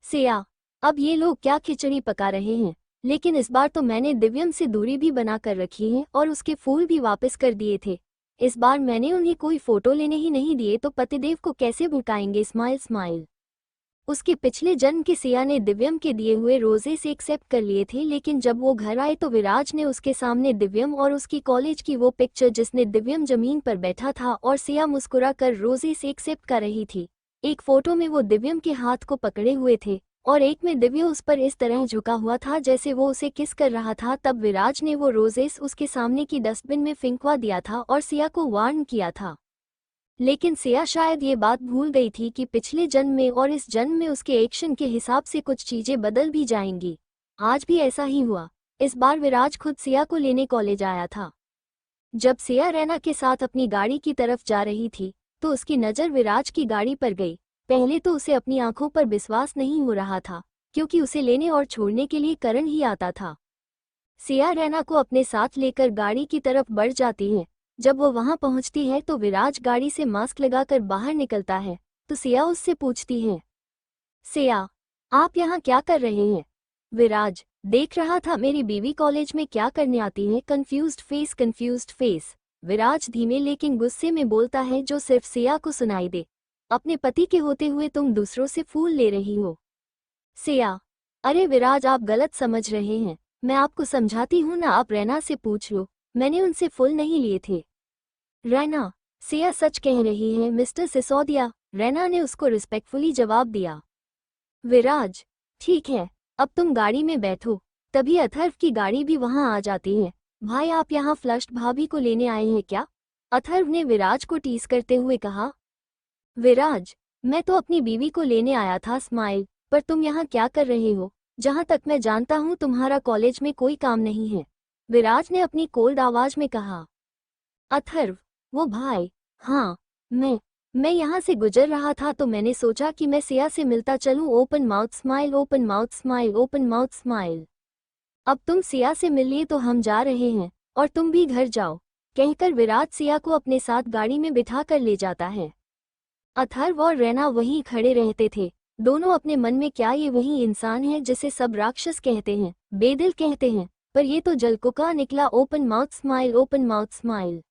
सिया, अब ये लोग क्या खिचड़ी पका रहे हैं, लेकिन इस बार तो मैंने दिव्यम से दूरी भी बना कर रखी है और उसके फूल भी वापस कर दिए थे। इस बार मैंने उन्हें कोई फोटो लेने ही नहीं दिए तो पतिदेव को कैसे भुकाएंगे। Smile smile. उसके पिछले जन्म के सिया ने दिव्यम के दिए हुए रोजे से एक्सेप्ट कर लिए थे, लेकिन जब वो घर आए तो विराज ने उसके सामने दिव्यम और उसकी कॉलेज की वो पिक्चर जिसने दिव्यम जमीन पर बैठा था और सिया मुस्कुरा कर रोजे से एक्सेप्ट कर रही थी। एक फोटो में वो दिव्यम के हाथ को पकड़े हुए थे और एक में दिव्य उस पर इस तरह झुका हुआ था जैसे वो उसे किस कर रहा था। तब विराज ने वो रोजेस उसके सामने की डस्टबिन में फेंकवा दिया था और सिया को वार्न किया था। लेकिन सिया शायद ये बात भूल गई थी कि पिछले जन्म में और इस जन्म में उसके एक्शन के हिसाब से कुछ चीजें बदल भी जाएंगी। आज भी ऐसा ही हुआ। इस बार विराज खुद सिया को लेने कॉलेज आया था। जब सिया रैना के साथ अपनी गाड़ी की तरफ जा रही थी तो उसकी नज़र विराज की गाड़ी पर गई। पहले तो उसे अपनी आंखों पर विश्वास नहीं हो रहा था, क्योंकि उसे लेने और छोड़ने के लिए करण ही आता था। सिया रैना को अपने साथ लेकर गाड़ी की तरफ बढ़ जाती है। जब वो वहां पहुंचती है तो विराज गाड़ी से मास्क लगाकर बाहर निकलता है तो सिया उससे पूछती है, सिया, आप यहाँ क्या कर रहे हैं? विराज, देख रहा था मेरी बीवी कॉलेज में क्या करने आती है। Confused face. विराज धीमे लेकिन गुस्से में बोलता है जो सिर्फ सिया को सुनाई दे, अपने पति के होते हुए तुम दूसरों से फूल ले रही हो। सिया, अरे विराज, आप गलत समझ रहे हैं, मैं आपको समझाती हूँ ना, आप रैना से पूछ लो, मैंने उनसे फूल नहीं लिए थे। रैना, सिया सच कह रही है मिस्टर सिसोदिया, रैना ने उसको रिस्पेक्टफुली जवाब दिया। विराज, ठीक है, अब तुम गाड़ी में बैठो। तभी अथर्व की गाड़ी भी वहां आ जाती है। भाई, आप यहाँ फ्लश्ड भाभी को लेने आए हैं क्या? अथर्व ने विराज को टीस करते हुए कहा। विराज, मैं तो अपनी बीवी को लेने आया था। स्माइल। पर तुम यहाँ क्या कर रहे हो? जहाँ तक मैं जानता हूँ तुम्हारा कॉलेज में कोई काम नहीं है, विराज ने अपनी कोल्ड आवाज में कहा। अथर्व, वो भाई, हाँ, मैं यहाँ से गुजर रहा था तो मैंने सोचा कि मैं सिया से मिलता चलूं। Open mouth smile, open mouth smile, open mouth smile. अब तुम सिया से मिल लिए तो हम जा रहे हैं और तुम भी घर जाओ, कहकर विराज सिया को अपने साथ गाड़ी में बिठा कर ले जाता है। अथर्व और रैना वहीं खड़े रहते थे। दोनों अपने मन में, क्या ये वही इंसान है जिसे सब राक्षस कहते हैं, बेदिल कहते हैं, पर ये तो जलकुका निकला। Open mouth smile, open mouth smile.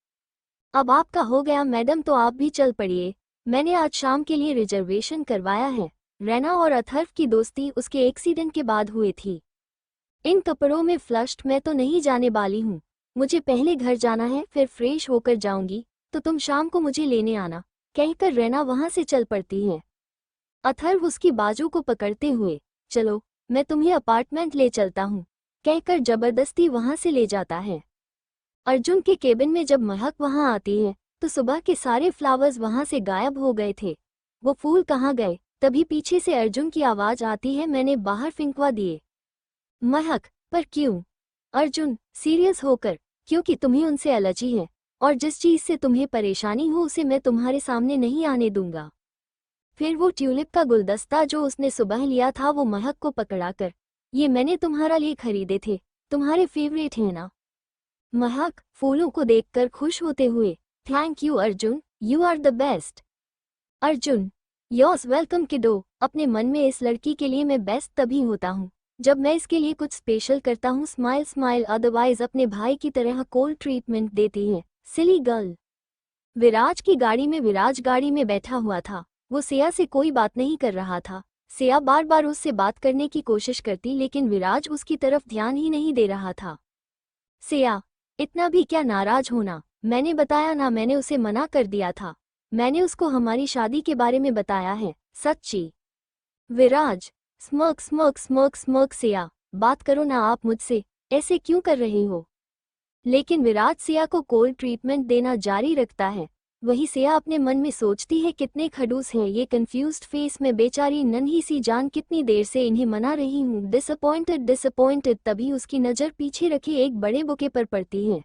अब आपका हो गया मैडम, तो आप भी चल पड़िए, मैंने आज शाम के लिए रिजर्वेशन करवाया है। रैना और अथर्व की दोस्ती उसके एक्सीडेंट के बाद हुई थी। इन कपड़ों में फ्लश्ड मैं तो नहीं जाने वाली हूँ, मुझे पहले घर जाना है, फिर फ्रेश होकर जाऊंगी, तो तुम शाम को मुझे लेने आना, कहकर रैना वहां से चल पड़ती है। अथर्व उसकी बाजू को पकड़ते हुए, चलो मैं तुम्हें अपार्टमेंट ले चलता हूँ, कहकर जबरदस्ती वहां से ले जाता है। अर्जुन के केबिन में जब महक वहां आती है तो सुबह के सारे फ्लावर्स वहां से गायब हो गए थे। वो फूल कहाँ गए? तभी पीछे से अर्जुन की आवाज आती है, मैंने बाहर फेंकवा दिए। महक, पर क्यों? अर्जुन, सीरियस होकर, क्योंकि तुम्हें उनसे एलर्जी है और जिस चीज से तुम्हें परेशानी हो उसे मैं तुम्हारे सामने नहीं आने दूंगा। फिर वो ट्यूलिप का गुलदस्ता जो उसने सुबह लिया था वो महक को पकड़ाकर, ये मैंने तुम्हारा लिए खरीदे थे, तुम्हारे फेवरेट है ना? महक फूलों को देखकर खुश होते हुए, thank you Arjun, you are the best. Arjun, you're welcome kiddo. अपने मन में इस लड़की के लिए मैं बेस्ट तभी होता हूँ जब मैं इसके लिए कुछ स्पेशल करता हूँ। स्माइल स्माइल, अदरवाइज अपने भाई की तरह कोल्ड ट्रीटमेंट देती है, सिली गर्ल। विराज की गाड़ी में विराज गाड़ी में बैठा हुआ था। वो सिया से कोई बात नहीं कर रहा था। सिया बार बार उससे बात करने की कोशिश करती लेकिन विराज उसकी तरफ ध्यान ही नहीं दे रहा था। सिया, इतना भी क्या नाराज होना, मैंने बताया ना, मैंने उसे मना कर दिया था। मैंने उसको हमारी शादी के बारे में बताया है, सच्ची। Viraj, smirk smirk smirk smirk. Siya, बात करो ना आप मुझसे, ऐसे क्यों कर रहे हो। लेकिन विराज सिया को कोल्ड ट्रीटमेंट देना जारी रखता है। वही सिया अपने मन में सोचती है कितने खड़ूस हैं ये, कंफ्यूज्ड फेस में बेचारी नन्ही सी जान, कितनी देर से इन्हें मना रही हूँ। Disappointed disappointed. तभी उसकी नज़र पीछे रखे एक बड़े बुके पर पड़ती है।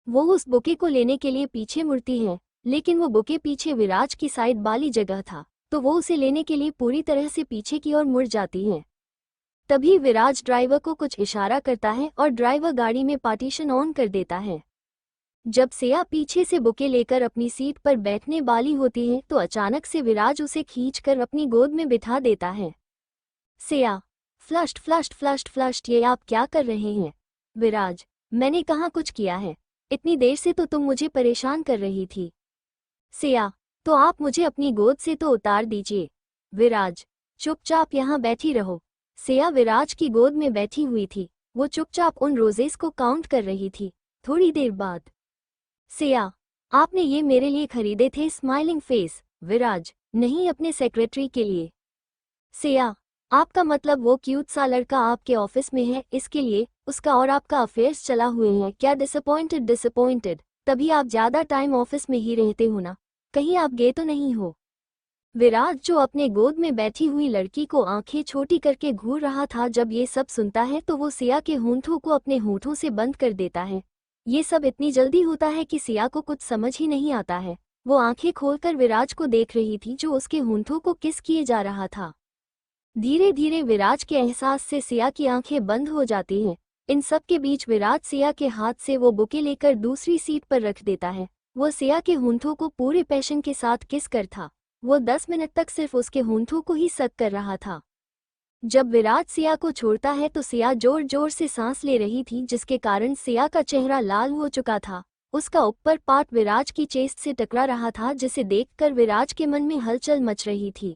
वो उस बुके को लेने के लिए पीछे मुड़ती है लेकिन वो बुके पीछे विराज की साइड वाली जगह था तो वो उसे लेने के लिए पूरी तरह से पीछे की ओर मुड़ जाती है। तभी विराज ड्राइवर को कुछ इशारा करता है और ड्राइवर गाड़ी में पार्टीशन ऑन कर देता है। जब सिया पीछे से बुके लेकर अपनी सीट पर बैठने वाली होती है तो अचानक से विराज उसे खींचकर अपनी गोद में बिठा देता है। Siya, flushed flushed flushed flushed, ये आप क्या कर रहे हैं। विराज, मैंने कहाँ कुछ किया है, इतनी देर से तो तुम मुझे परेशान कर रही थी। सिया, तो आप मुझे अपनी गोद से तो उतार दीजिए। विराज, चुपचाप यहाँ बैठी रहो। सिया विराज की गोद में बैठी हुई थी। वो चुपचाप उन रोजेस को काउंट कर रही थी। थोड़ी देर बाद, सिया, आपने ये मेरे लिए खरीदे थे। Smiling face. विराज, नहीं, अपने सेक्रेटरी के लिए। सिया, आपका मतलब वो क्यूट सा लड़का आपके ऑफिस में है, इसके लिए उसका और आपका अफेयर्स चला हुए हैं क्या। Disappointed disappointed. तभी आप ज़्यादा टाइम ऑफिस में ही रहते हो ना, कहीं आप गे तो नहीं हो। विराज, जो अपने गोद में बैठी हुई लड़की को आंखें छोटी करके घूर रहा था, जब ये सब सुनता है तो वो सिया के होंठों को अपने होंठों से बंद कर देता है। ये सब इतनी जल्दी होता है कि सिया को कुछ समझ ही नहीं आता है। वो आंखें खोलकर विराज को देख रही थी जो उसके होंठों को किस किए जा रहा था। धीरे धीरे विराज के एहसास से सिया की आंखें बंद हो जाती हैं। इन सब के बीच विराज सिया के हाथ से वो बुके लेकर दूसरी सीट पर रख देता है। वो सिया के होंठों को पूरे पैशन के साथ किस कर था। वो 10 मिनट तक सिर्फ उसके होंठों को ही सक कर रहा था। जब विराज सिया को छोड़ता है तो सिया जोर जोर से सांस ले रही थी जिसके कारण सिया का चेहरा लाल हो चुका था। उसका ऊपर पार्ट विराज की चेस्ट से टकरा रहा था जिसे देखकर विराज के मन में हलचल मच रही थी।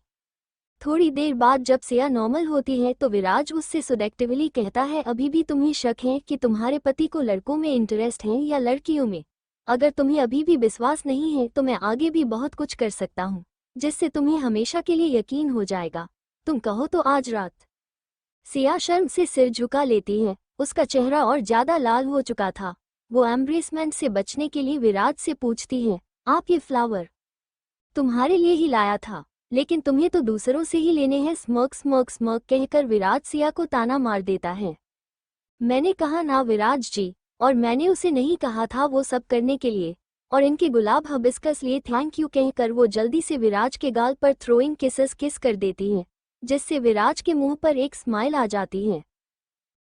थोड़ी देर बाद जब सिया नॉर्मल होती है तो विराज उससे सुडेक्टिवली कहता है, अभी भी तुम्हें शक है कि तुम्हारे पति को लड़कों में इंटरेस्ट है या लड़कियों में। अगर तुम्हें अभी भी विश्वास नहीं है तो मैं आगे भी बहुत कुछ कर सकता हूँ जिससे तुम्हें हमेशा के लिए यकीन हो जाएगा। तुम कहो तो आज रात। सिया शर्म से सिर झुका लेती है। उसका चेहरा और ज्यादा लाल हो चुका था। वो एम्ब्रेसमेंट से बचने के लिए विराज से पूछती है, आप ये फ्लावर तुम्हारे लिए ही लाया था लेकिन तुम्हें तो दूसरों से ही लेने हैं। स्मर्क स्मर्क स्मर्क कहकर विराज सिया को ताना मार देता है। मैंने कहा ना विराज जी, और मैंने उसे नहीं कहा था वो सब करने के लिए। और इनके गुलाब हबिस्कस लिए थैंक यू कहकर वो जल्दी से विराज के गाल पर थ्रोइंग किसेस किस कर देती है जिससे विराज के मुंह पर एक स्माइल आ जाती है।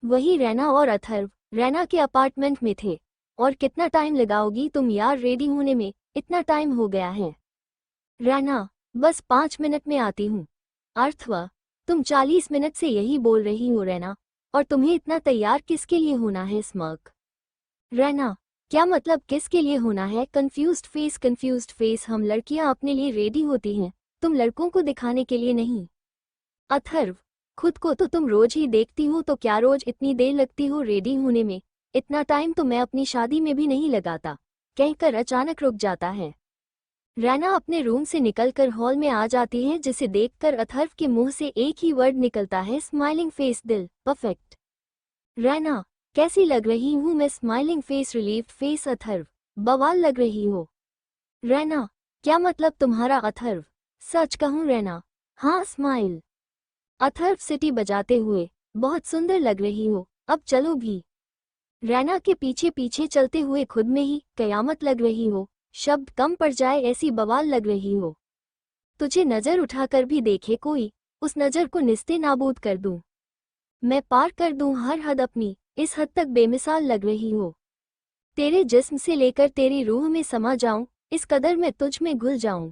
वही रैना और अथर्व रैना के अपार्टमेंट में थे। और कितना टाइम लगाओगी तुम यार रेडी होने में, इतना टाइम हो गया है। रैना, बस 5 मिनट में आती हूँ। अर्थव, तुम 40 मिनट से यही बोल रही हो रैना, और तुम्हें इतना तैयार किसके लिए होना है। स्मर्क। रैना, क्या मतलब किसके लिए होना है। Confused face confused face. हम लड़कियां अपने लिए रेडी होती हैं, तुम लड़कों को दिखाने के लिए नहीं। अथर्व, खुद को तो तुम रोज ही देखती हो तो क्या रोज इतनी देर लगती हो रेडी होने में। इतना टाइम तो मैं अपनी शादी में भी नहीं लगाता। कहकर अचानक रुक जाता है। रैना अपने रूम से निकलकर हॉल में आ जाती है जिसे देखकर अथर्व के मुंह से एक ही वर्ड निकलता है, स्माइलिंग फेस। दिल परफेक्ट। रैना, कैसी लग रही हूँ मैं। Smiling face relieved face. Atharva, बवाल लग रही हो। रैना, क्या मतलब तुम्हारा। अथर्व, सच कहूँ रैना। हाँ स्माइल। अथर्व सिटी बजाते हुए, बहुत सुंदर लग रही हो, अब चलो भी। रैना के पीछे पीछे चलते हुए, खुद में ही कयामत लग रही हो, शब्द कम पड़ जाए ऐसी बवाल लग रही हो। तुझे नजर उठाकर भी देखे कोई, उस नजर को निस्ते नाबूद कर दूं। मैं पार कर दूं हर हद अपनी, इस हद तक बेमिसाल लग रही हो। तेरे जिस्म से लेकर तेरी रूह में समा जाऊं, इस कदर मैं तुझ में घुल जाऊं।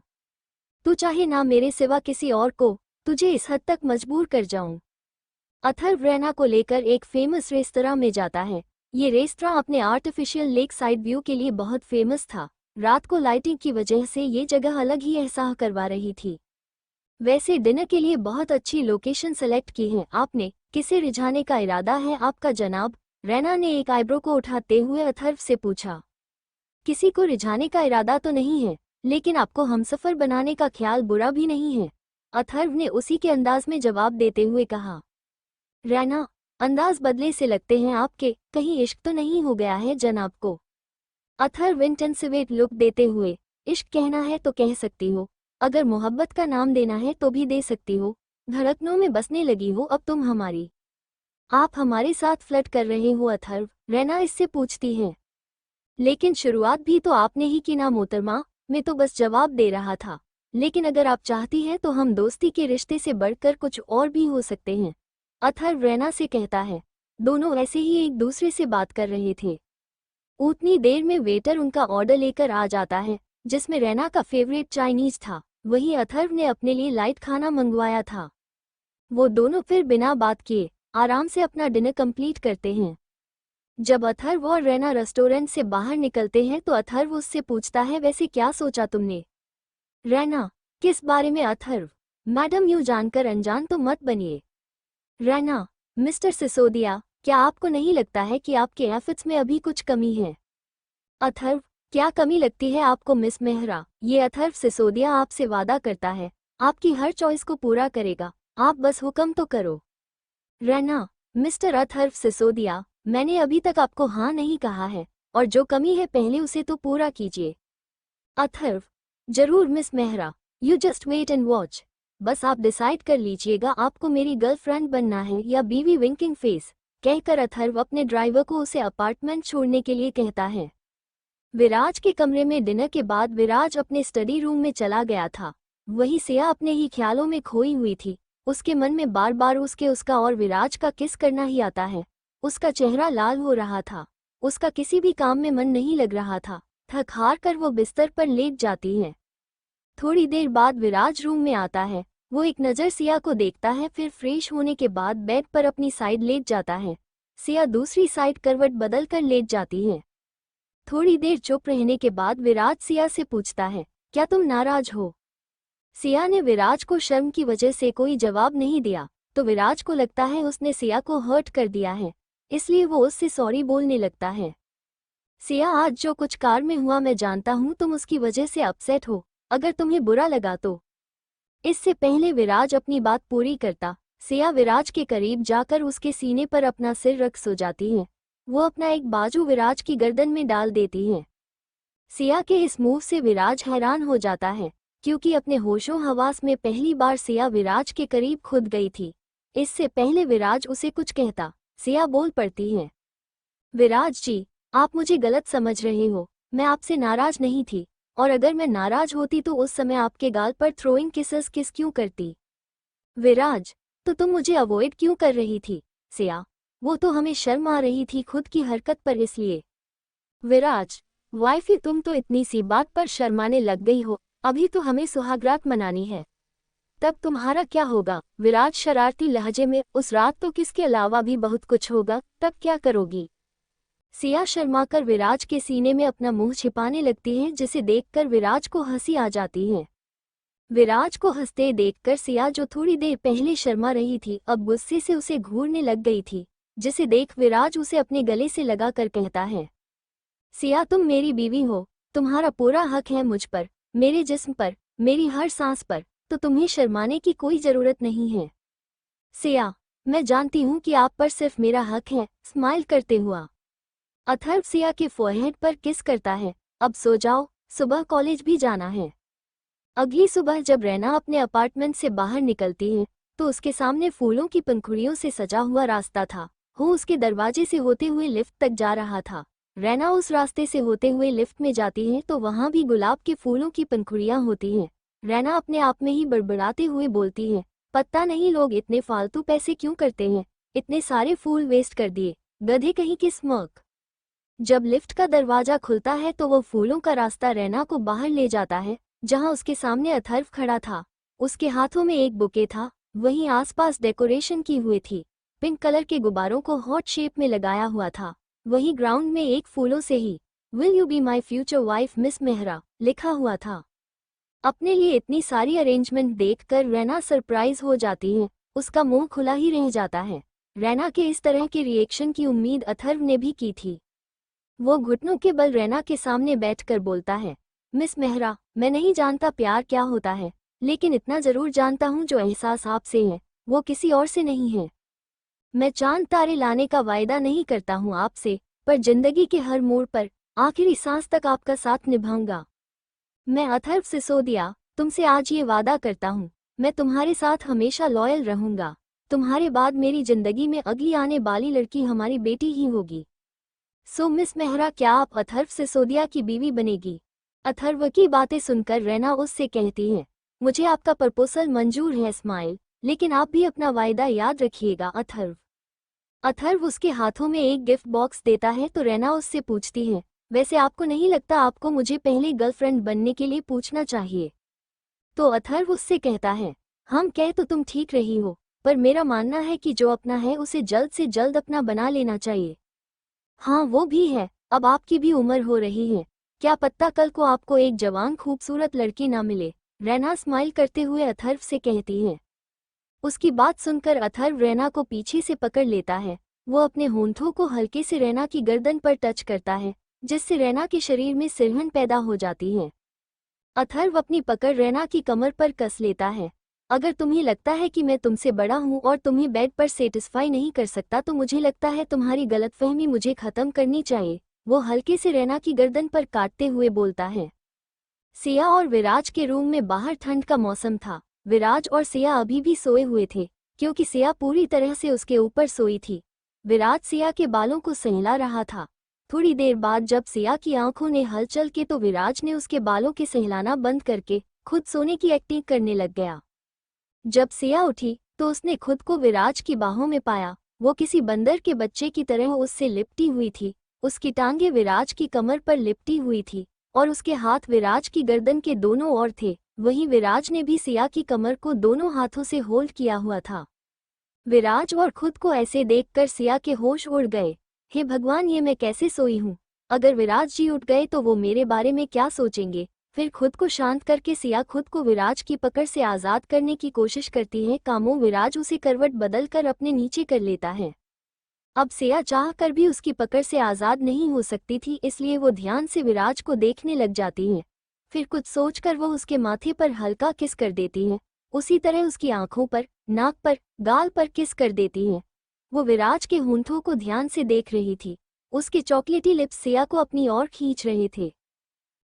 तू चाहे ना मेरे सिवा किसी और को, तुझे इस हद तक मजबूर कर जाऊं। अथर्व रैना को लेकर एक फेमस रेस्तरां में जाता है। ये रेस्तरां अपने आर्टिफिशियल लेक साइड व्यू के लिए बहुत फेमस था। रात को लाइटिंग की वजह से ये जगह अलग ही एहसास करवा रही थी। वैसे डिनर के लिए बहुत अच्छी लोकेशन सेलेक्ट की है आपने। किसे रिझाने का इरादा है आपका जनाब? रैना ने एक आईब्रो को उठाते हुए अथर्व से पूछा। किसी को रिझाने का इरादा तो नहीं है, लेकिन आपको हमसफर बनाने का ख्याल बुरा भी नहीं है, अथर्व ने उसी के अंदाज में जवाब देते हुए कहा। रैना, अंदाज बदले से लगते हैं आपके, कहीं इश्क तो नहीं हो गया है जनाब को? अथर्व इंटेंसिवेट लुक देते हुए, इश्क कहना है तो कह सकती हो, अगर मोहब्बत का नाम देना है तो भी दे सकती हो। धड़कनों में बसने लगी हो अब तुम हमारी। आप हमारे साथ फ्लर्ट कर रहे हो अथर्व? रैना इससे पूछती है। लेकिन शुरुआत भी तो आपने ही की ना मोहतरमा, मैं तो बस जवाब दे रहा था। लेकिन अगर आप चाहती हैं तो हम दोस्ती के रिश्ते से बढ़कर कुछ और भी हो सकते हैं, अथर्व रैना से कहता है। दोनों ऐसे ही एक दूसरे से बात कर रहे थे। उतनी देर में वेटर उनका ऑर्डर लेकर आ जाता है, जिसमें रैना का फेवरेट चाइनीज था। वहीं अथर्व ने अपने लिए लाइट खाना मंगवाया था। वो दोनों फिर बिना बात किए आराम से अपना डिनर कंप्लीट करते हैं। जब अथर्व और रैना रेस्टोरेंट से बाहर निकलते हैं तो अथर्व उससे पूछता है, वैसे क्या सोचा तुमने? रैना, किस बारे में अथर्व? मैडम, यूं जानकर अनजान तो मत बनिए। रैना, मिस्टर सिसोदिया, क्या आपको नहीं लगता है कि आपके एफर्ट्स में अभी कुछ कमी है? अथर्व, क्या कमी लगती है आपको मिस मेहरा? ये अथर्व सिसोदिया आपसे वादा करता है, आपकी हर चॉइस को पूरा करेगा, आप बस हुक्म तो करो। रैना, मिस्टर अथर्व सिसोदिया, मैंने अभी तक आपको हाँ नहीं कहा है, और जो कमी है पहले उसे तो पूरा कीजिए। अथर्व, जरूर miss Mehra, you just wait and watch. बस आप डिसाइड कर लीजिएगा आपको मेरी गर्लफ्रेंड बनना है या बीवी। विंकिंग फेस कहकर अथर्व अपने ड्राइवर को उसे अपार्टमेंट छोड़ने के लिए कहता है। विराज के कमरे में डिनर के बाद विराज अपने स्टडी रूम में चला गया था। वही सिया अपने ही ख्यालों में खोई हुई थी। उसके मन में बार बार उसका और विराज का किस करना ही आता है। उसका चेहरा लाल हो रहा था। उसका किसी भी काम में मन नहीं लग रहा था। थक हार कर वो बिस्तर पर लेट जाती है। थोड़ी देर बाद विराज रूम में आता है। वो एक नज़र सिया को देखता है, फिर फ्रेश होने के बाद बेड पर अपनी साइड लेट जाता है। सिया दूसरी साइड करवट बदल कर लेट जाती है। थोड़ी देर चुप रहने के बाद विराज सिया से पूछता है, क्या तुम नाराज हो? सिया ने विराज को शर्म की वजह से कोई जवाब नहीं दिया, तो विराज को लगता है उसने सिया को हर्ट कर दिया है, इसलिए वो उससे सॉरी बोलने लगता है। सिया, आज जो कुछ कार में हुआ मैं जानता हूँ तुम उसकी वजह से अपसेट हो, अगर तुम्हें बुरा लगा तो। इससे पहले विराज अपनी बात पूरी करता, सिया विराज के करीब जाकर उसके सीने पर अपना सिर रख सो जाती है। वो अपना एक बाजू विराज की गर्दन में डाल देती है। सिया के इस मूव से विराज हैरान हो जाता है, क्योंकि अपने होशो हवास में पहली बार सिया विराज के करीब खुद गई थी। इससे पहले विराज उसे कुछ कहता, सिया बोल पड़ती है, विराज जी, आप मुझे गलत समझ रहे हो, मैं आपसे नाराज नहीं थी, और अगर मैं नाराज होती तो उस समय आपके गाल पर थ्रोइंग किसेस किस क्यों करती? विराज, तो तुम मुझे अवॉइड क्यों कर रही थी? सिया, वो तो हमें शर्म आ रही थी खुद की हरकत पर, इसलिए। विराज, वाइफी तुम तो इतनी सी बात पर शर्माने लग गई हो, अभी तो हमें सुहागरात मनानी है, तब तुम्हारा क्या होगा? विराज शरारती लहजे में, उस रात तो किसके अलावा भी बहुत कुछ होगा, तब क्या करोगी? सिया शर्माकर विराज के सीने में अपना मुंह छिपाने लगती है, जिसे देखकर विराज को हंसी आ जाती है। विराज को हंसते देखकर सिया, जो थोड़ी देर पहले शर्मा रही थी, अब गुस्से से उसे घूरने लग गई थी, जिसे देख विराज उसे अपने गले से लगाकर कहता है, सिया तुम मेरी बीवी हो, तुम्हारा पूरा हक है मुझ पर, मेरे जिस्म पर, मेरी हर सांस पर, तो तुम्हें शर्माने की कोई जरूरत नहीं है। सिया, मैं जानती हूँ कि आप पर सिर्फ मेरा हक है, स्माइल करते हुआ अथर्व सिया के फोरहेड पर किस करता है। अब सो जाओ, सुबह कॉलेज भी जाना है। अगली सुबह जब रैना अपने अपार्टमेंट से बाहर निकलती है, तो उसके सामने फूलों की पंखुड़ियों से सजा हुआ रास्ता था। वो उसके दरवाजे से होते हुए लिफ्ट तक जा रहा था। रैना उस रास्ते से होते हुए लिफ्ट में जाती है तो वहाँ भी गुलाब के फूलों की पंखुड़ियाँ होती हैं। रैना अपने आप में ही बड़बड़ाते हुए बोलती है, पता नहीं लोग इतने फालतू पैसे क्यों करते हैं, इतने सारे फूल वेस्ट कर दिए, गधे कहीं की स्मर्क। जब लिफ्ट का दरवाजा खुलता है तो वो फूलों का रास्ता रैना को बाहर ले जाता है, जहां उसके सामने अथर्व खड़ा था। उसके हाथों में एक बुके था, वहीं आसपास डेकोरेशन की हुई थी। पिंक कलर के गुब्बारों को हॉट शेप में लगाया हुआ था। वहीं ग्राउंड में एक फूलों से he will you be my future wife miss Mehra लिखा हुआ था। अपने लिए इतनी सारी अरेंजमेंट देखकर रैना सरप्राइज हो जाती है, उसका मुंह खुला ही रह जाता है। रैना के इस तरह के रिएक्शन की उम्मीद अथर्व ने भी की थी। वो घुटनों के बल रैना के सामने बैठकर बोलता है, मिस मेहरा, मैं नहीं जानता प्यार क्या होता है, लेकिन इतना जरूर जानता हूँ जो एहसास आपसे है वो किसी और से नहीं है। मैं चांद तारे लाने का वायदा नहीं करता हूँ आपसे, पर जिंदगी के हर मोड़ पर आखिरी सांस तक आपका साथ निभाऊंगा। मैं अथर्व सिसोदिया तुमसे आज ये वादा करता हूँ, मैं तुम्हारे साथ हमेशा लॉयल रहूंगा। तुम्हारे बाद मेरी जिंदगी में अगली आने वाली लड़की हमारी बेटी ही होगी। सो मिस मेहरा, क्या आप अथर्व सिसोदिया की बीवी बनेगी? अथर्व की बातें सुनकर रैना उससे कहती है, मुझे आपका प्रपोजल मंजूर है स्माइल, लेकिन आप भी अपना वायदा याद रखिएगा अथर्व। अथर्व उसके हाथों में एक गिफ्ट बॉक्स देता है तो रैना उससे पूछती है, वैसे आपको नहीं लगता आपको मुझे पहले गर्लफ्रेंड बनने के लिए पूछना चाहिए? तो अथर्व उससे कहता है, हम कह तो तुम ठीक रही हो, पर मेरा मानना है कि जो अपना है उसे जल्द से जल्द अपना बना लेना चाहिए। हाँ वो भी है, अब आपकी भी उम्र हो रही है, क्या पत्ता कल को आपको एक जवान खूबसूरत लड़की ना मिले। रैना स्माइल करते हुए अथर्व से कहती है। उसकी बात सुनकर अथर्व रैना को पीछे से पकड़ लेता है। वो अपने होंठों को हल्के से रैना की गर्दन पर टच करता है, जिससे रैना के शरीर में सिरहन पैदा हो जाती है। अथर्व अपनी पकड़ रैना की कमर पर कस लेता है। अगर तुम्हें लगता है कि मैं तुमसे बड़ा हूँ और तुम्हें बेड पर सेटिस्फाई नहीं कर सकता तो मुझे लगता है तुम्हारी गलतफहमी मुझे खत्म करनी चाहिए, वो हल्के से रैना की गर्दन पर काटते हुए बोलता है। सिया और विराज के रूम में बाहर ठंड का मौसम था। विराज और सिया अभी भी सोए हुए थे, क्योंकि सिया पूरी तरह से उसके ऊपर सोई थी। विराज सिया के बालों को सहला रहा था। थोड़ी देर बाद जब सिया की आंखों ने हलचल की तो विराज ने उसके बालों के सहलाना बंद करके खुद सोने की एक्टिंग करने लग गया। जब सिया उठी तो उसने खुद को विराज की बाहों में पाया। वो किसी बंदर के बच्चे की तरह उससे लिपटी हुई थी। उसकी टांगें विराज की कमर पर लिपटी हुई थी और उसके हाथ विराज की गर्दन के दोनों ओर थे। वहीं विराज ने भी सिया की कमर को दोनों हाथों से होल्ड किया हुआ था। विराज और खुद को ऐसे देखकर सिया के होश उड़ गए। हे भगवान, ये मैं कैसे सोई हूँ? अगर विराज जी उठ गए तो वो मेरे बारे में क्या सोचेंगे? फिर खुद को शांत करके सिया खुद को विराज की पकड़ से आज़ाद करने की कोशिश करती है। कामों विराज उसे करवट बदल कर अपने नीचे कर लेता है। अब सिया चाह कर भी उसकी पकड़ से आज़ाद नहीं हो सकती थी, इसलिए वो ध्यान से विराज को देखने लग जाती है। फिर कुछ सोचकर वो उसके माथे पर हल्का किस कर देती है। उसी तरह उसकी आंखों पर, नाक पर, गाल पर किस कर देती है। वो विराज के होंठों को ध्यान से देख रही थी। उसके चॉकलेटी लिप्स सिया को अपनी ओर खींच रहे थे।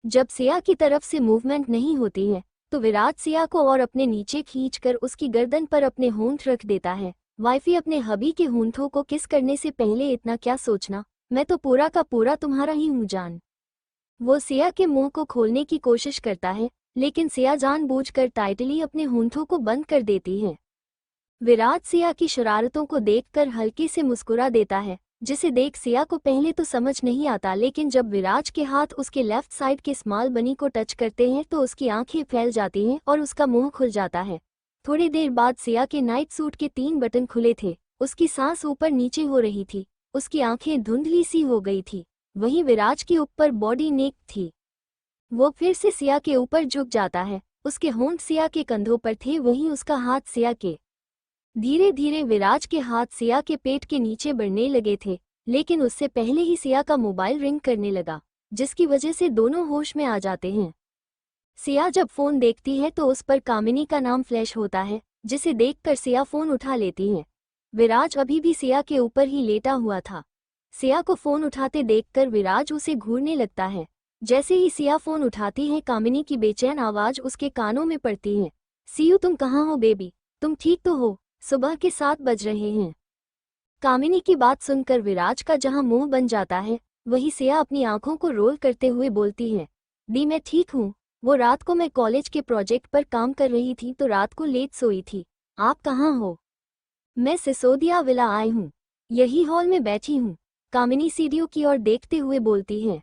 जब सिया की तरफ से मूवमेंट नहीं होती है तो विराज सिया को और अपने नीचे खींचकर उसकी गर्दन पर अपने होंठ रख देता है। वाइफी, अपने हबी के होंठों को किस करने से पहले इतना क्या सोचना, मैं तो पूरा का पूरा तुम्हारा ही हूँ जान। वो सिया के मुंह को खोलने की कोशिश करता है, लेकिन सिया जानबूझकर टाइटली अपने होंठों को बंद कर देती है। विराज सिया की शरारतों को देखकर हल्के से मुस्कुरा देता है, जिसे देख सिया को पहले तो समझ नहीं आता, लेकिन जब विराज के हाथ उसके लेफ्ट साइड के स्मॉल बनी को टच करते हैं तो उसकी आंखें फैल जाती हैं और उसका मुंह खुल जाता है। थोड़ी देर बाद सिया के नाइट सूट के 3 बटन खुले थे। उसकी सांस ऊपर नीचे हो रही थी। उसकी आंखें धुंधली सी हो गई थी। वहीं विराज के ऊपर बॉडी नेक थी। वो फिर से सिया के ऊपर झुक जाता है। उसके होंठ सिया के कंधों पर थे, वहीं उसका हाथ सिया के। धीरे धीरे विराज के हाथ सिया के पेट के नीचे बढ़ने लगे थे, लेकिन उससे पहले ही सिया का मोबाइल रिंग करने लगा, जिसकी वजह से दोनों होश में आ जाते हैं। सिया जब फोन देखती है तो उस पर कामिनी का नाम फ्लैश होता है, जिसे देखकर सिया फोन उठा लेती है। विराज अभी भी सिया के ऊपर ही लेटा हुआ था। सिया को फोन उठाते देखकर विराज उसे घूरने लगता है। जैसे ही सिया फोन उठाती है, कामिनी की बेचैन आवाज उसके कानों में पड़ती है। सियू, तुम कहाँ हो बेबी? तुम ठीक तो हो? सुबह के 7 बज रहे हैं। कामिनी की बात सुनकर विराज का जहां मुंह बन जाता है, वही सिया अपनी आंखों को रोल करते हुए बोलती है, दी मैं ठीक हूँ। वो रात को मैं कॉलेज के प्रोजेक्ट पर काम कर रही थी तो रात को लेट सोई थी। आप कहाँ हो? मैं सिसोदिया विला आई हूँ, यही हॉल में बैठी हूँ। कामिनी सीढ़ियों की ओर देखते हुए बोलती है।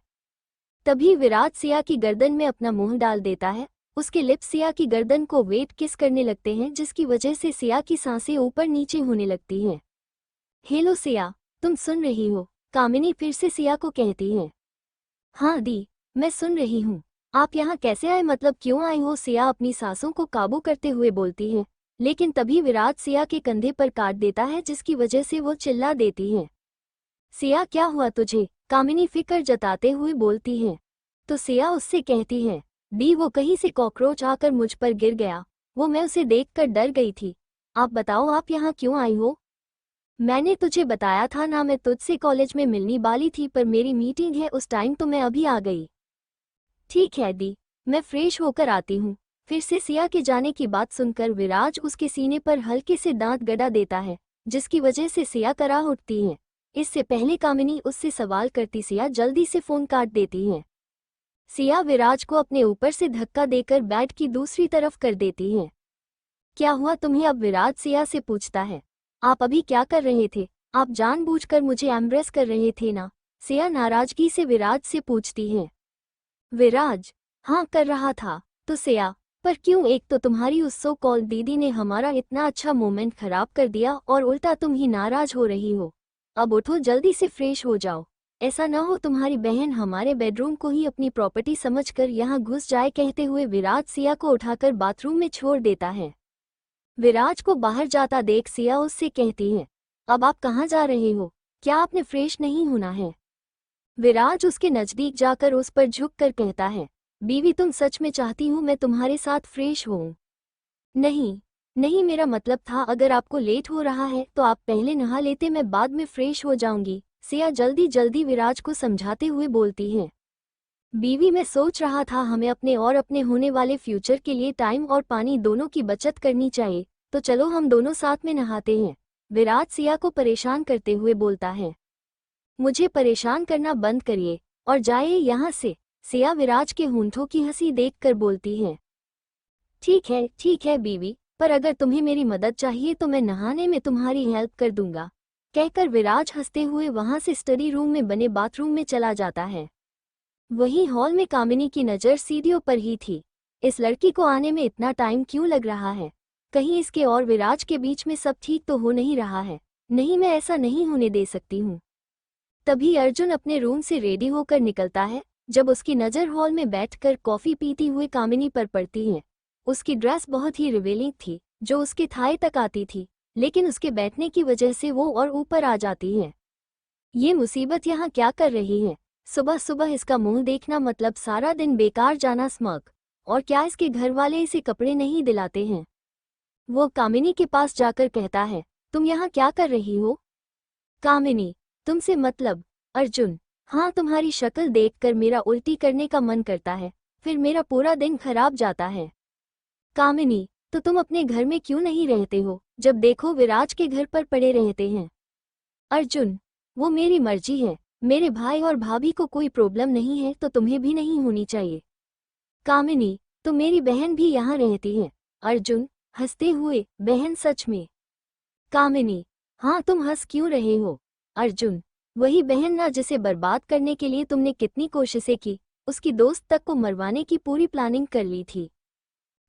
तभी विराज सिया की गर्दन में अपना मुंह डाल देता है। उसके लिप्स सिया की गर्दन को वेट किस करने लगते हैं, जिसकी वजह से सिया की सांसें ऊपर नीचे होने लगती हैं। हेलो सिया, तुम सुन रही हो? कामिनी फिर से सिया को कहती है। हाँ दी, मैं सुन रही हूँ। आप यहाँ कैसे आए, मतलब क्यों आए हो? सिया अपनी सांसों को काबू करते हुए बोलती है। लेकिन तभी विराज सिया के कंधे पर काट देता है, जिसकी वजह से वो चिल्ला देती है। सिया, क्या हुआ तुझे? कामिनी फिक्र जताते हुए बोलती है। तो सिया उससे कहती है, दी वो कहीं से कॉकरोच आकर मुझ पर गिर गया, वो मैं उसे देखकर डर गई थी। आप बताओ, आप यहाँ क्यों आई हो? मैंने तुझे बताया था ना, मैं तुझसे कॉलेज में मिलने वाली थी, पर मेरी मीटिंग है उस टाइम, तो मैं अभी आ गई। ठीक है दी, मैं फ्रेश होकर आती हूँ। फिर से सिया के जाने की बात सुनकर विराज उसके सीने पर हल्के से दांत गड़ा देता है, जिसकी वजह से सिया कराह उठती है। इससे पहले कामिनी उससे सवाल करती सिया जल्दी से फोन काट देती है। सिया विराज को अपने ऊपर से धक्का देकर बेड की दूसरी तरफ कर देती है। क्या हुआ तुम्हें? अब विराज सिया से पूछता है। आप अभी क्या कर रहे थे? आप जानबूझकर मुझे एम्ब्रेस कर रहे थे ना? सिया नाराजगी से विराज से पूछती है। विराज, हाँ कर रहा था। तो सिया, पर क्यों? एक तो तुम्हारी उस सो कॉल दीदी ने हमारा इतना अच्छा मोमेंट खराब कर दिया और उल्टा तुम ही नाराज हो रही हो। अब उठो, जल्दी से फ्रेश हो जाओ। ऐसा न हो तुम्हारी बहन हमारे बेडरूम को ही अपनी प्रॉपर्टी समझकर यहाँ घुस जाए। कहते हुए विराज सिया को उठाकर बाथरूम में छोड़ देता है। विराज को बाहर जाता देख सिया उससे कहती है, अब आप कहाँ जा रहे हो? क्या आपने फ्रेश नहीं होना है? विराज उसके नजदीक जाकर उस पर झुककर कहता है, बीवी तुम सच में चाहती हूँ मैं तुम्हारे साथ फ्रेश होऊं? नहीं नहीं, मेरा मतलब था अगर आपको लेट हो रहा है तो आप पहले नहा लेते, मैं बाद में फ्रेश हो जाऊंगी। सिया जल्दी जल्दी विराज को समझाते हुए बोलती है। बीवी मैं सोच रहा था हमें अपने और अपने होने वाले फ्यूचर के लिए टाइम और पानी दोनों की बचत करनी चाहिए, तो चलो हम दोनों साथ में नहाते हैं। विराज सिया को परेशान करते हुए बोलता है। मुझे परेशान करना बंद करिए और जाइए यहाँ से। सिया विराज के होंठों की हंसी देखकर बोलती है। ठीक है बीवी, पर अगर तुम्हें मेरी मदद चाहिए तो मैं नहाने में तुम्हारी हेल्प कर दूंगा। कहकर विराज हंसते हुए वहां से स्टडी रूम में बने बाथरूम में चला जाता है। वहीं हॉल में कामिनी की नज़र सीढ़ियों पर ही थी। इस लड़की को आने में इतना टाइम क्यों लग रहा है? कहीं इसके और विराज के बीच में सब ठीक तो हो नहीं रहा है? नहीं, मैं ऐसा नहीं होने दे सकती हूँ। तभी अर्जुन अपने रूम से रेडी होकर निकलता है। जब उसकी नज़र हॉल में बैठकर कॉफ़ी पीती हुए कामिनी पर पड़ती है। उसकी ड्रेस बहुत ही रिवीलिंग थी, जो उसके थाई तक आती थी, लेकिन उसके बैठने की वजह से वो और ऊपर आ जाती है। ये मुसीबत यहाँ क्या कर रही है? सुबह सुबह इसका मुंह देखना, मतलब सारा दिन बेकार जाना। स्मक, और क्या इसके घर वाले इसे कपड़े नहीं दिलाते हैं? वो कामिनी के पास जाकर कहता है, तुम यहाँ क्या कर रही हो? कामिनी, तुमसे मतलब? अर्जुन, हाँ, तुम्हारी शक्ल देखकर मेरा उल्टी करने का मन करता है, फिर मेरा पूरा दिन खराब जाता है। कामिनी, तो तुम अपने घर में क्यों नहीं रहते हो? जब देखो विराज के घर पर पड़े रहते हैं। अर्जुन, वो मेरी मर्जी है। मेरे भाई और भाभी को कोई प्रॉब्लम नहीं है तो तुम्हें भी नहीं होनी चाहिए। कामिनी, तो मेरी बहन भी यहाँ रहती है। अर्जुन हंसते हुए, बहन सच में? कामिनी, हाँ, तुम हंस क्यों रहे हो? अर्जुन, वही बहन ना जिसे बर्बाद करने के लिए तुमने कितनी कोशिशें की, उसकी दोस्त तक को मरवाने की पूरी प्लानिंग कर ली थी।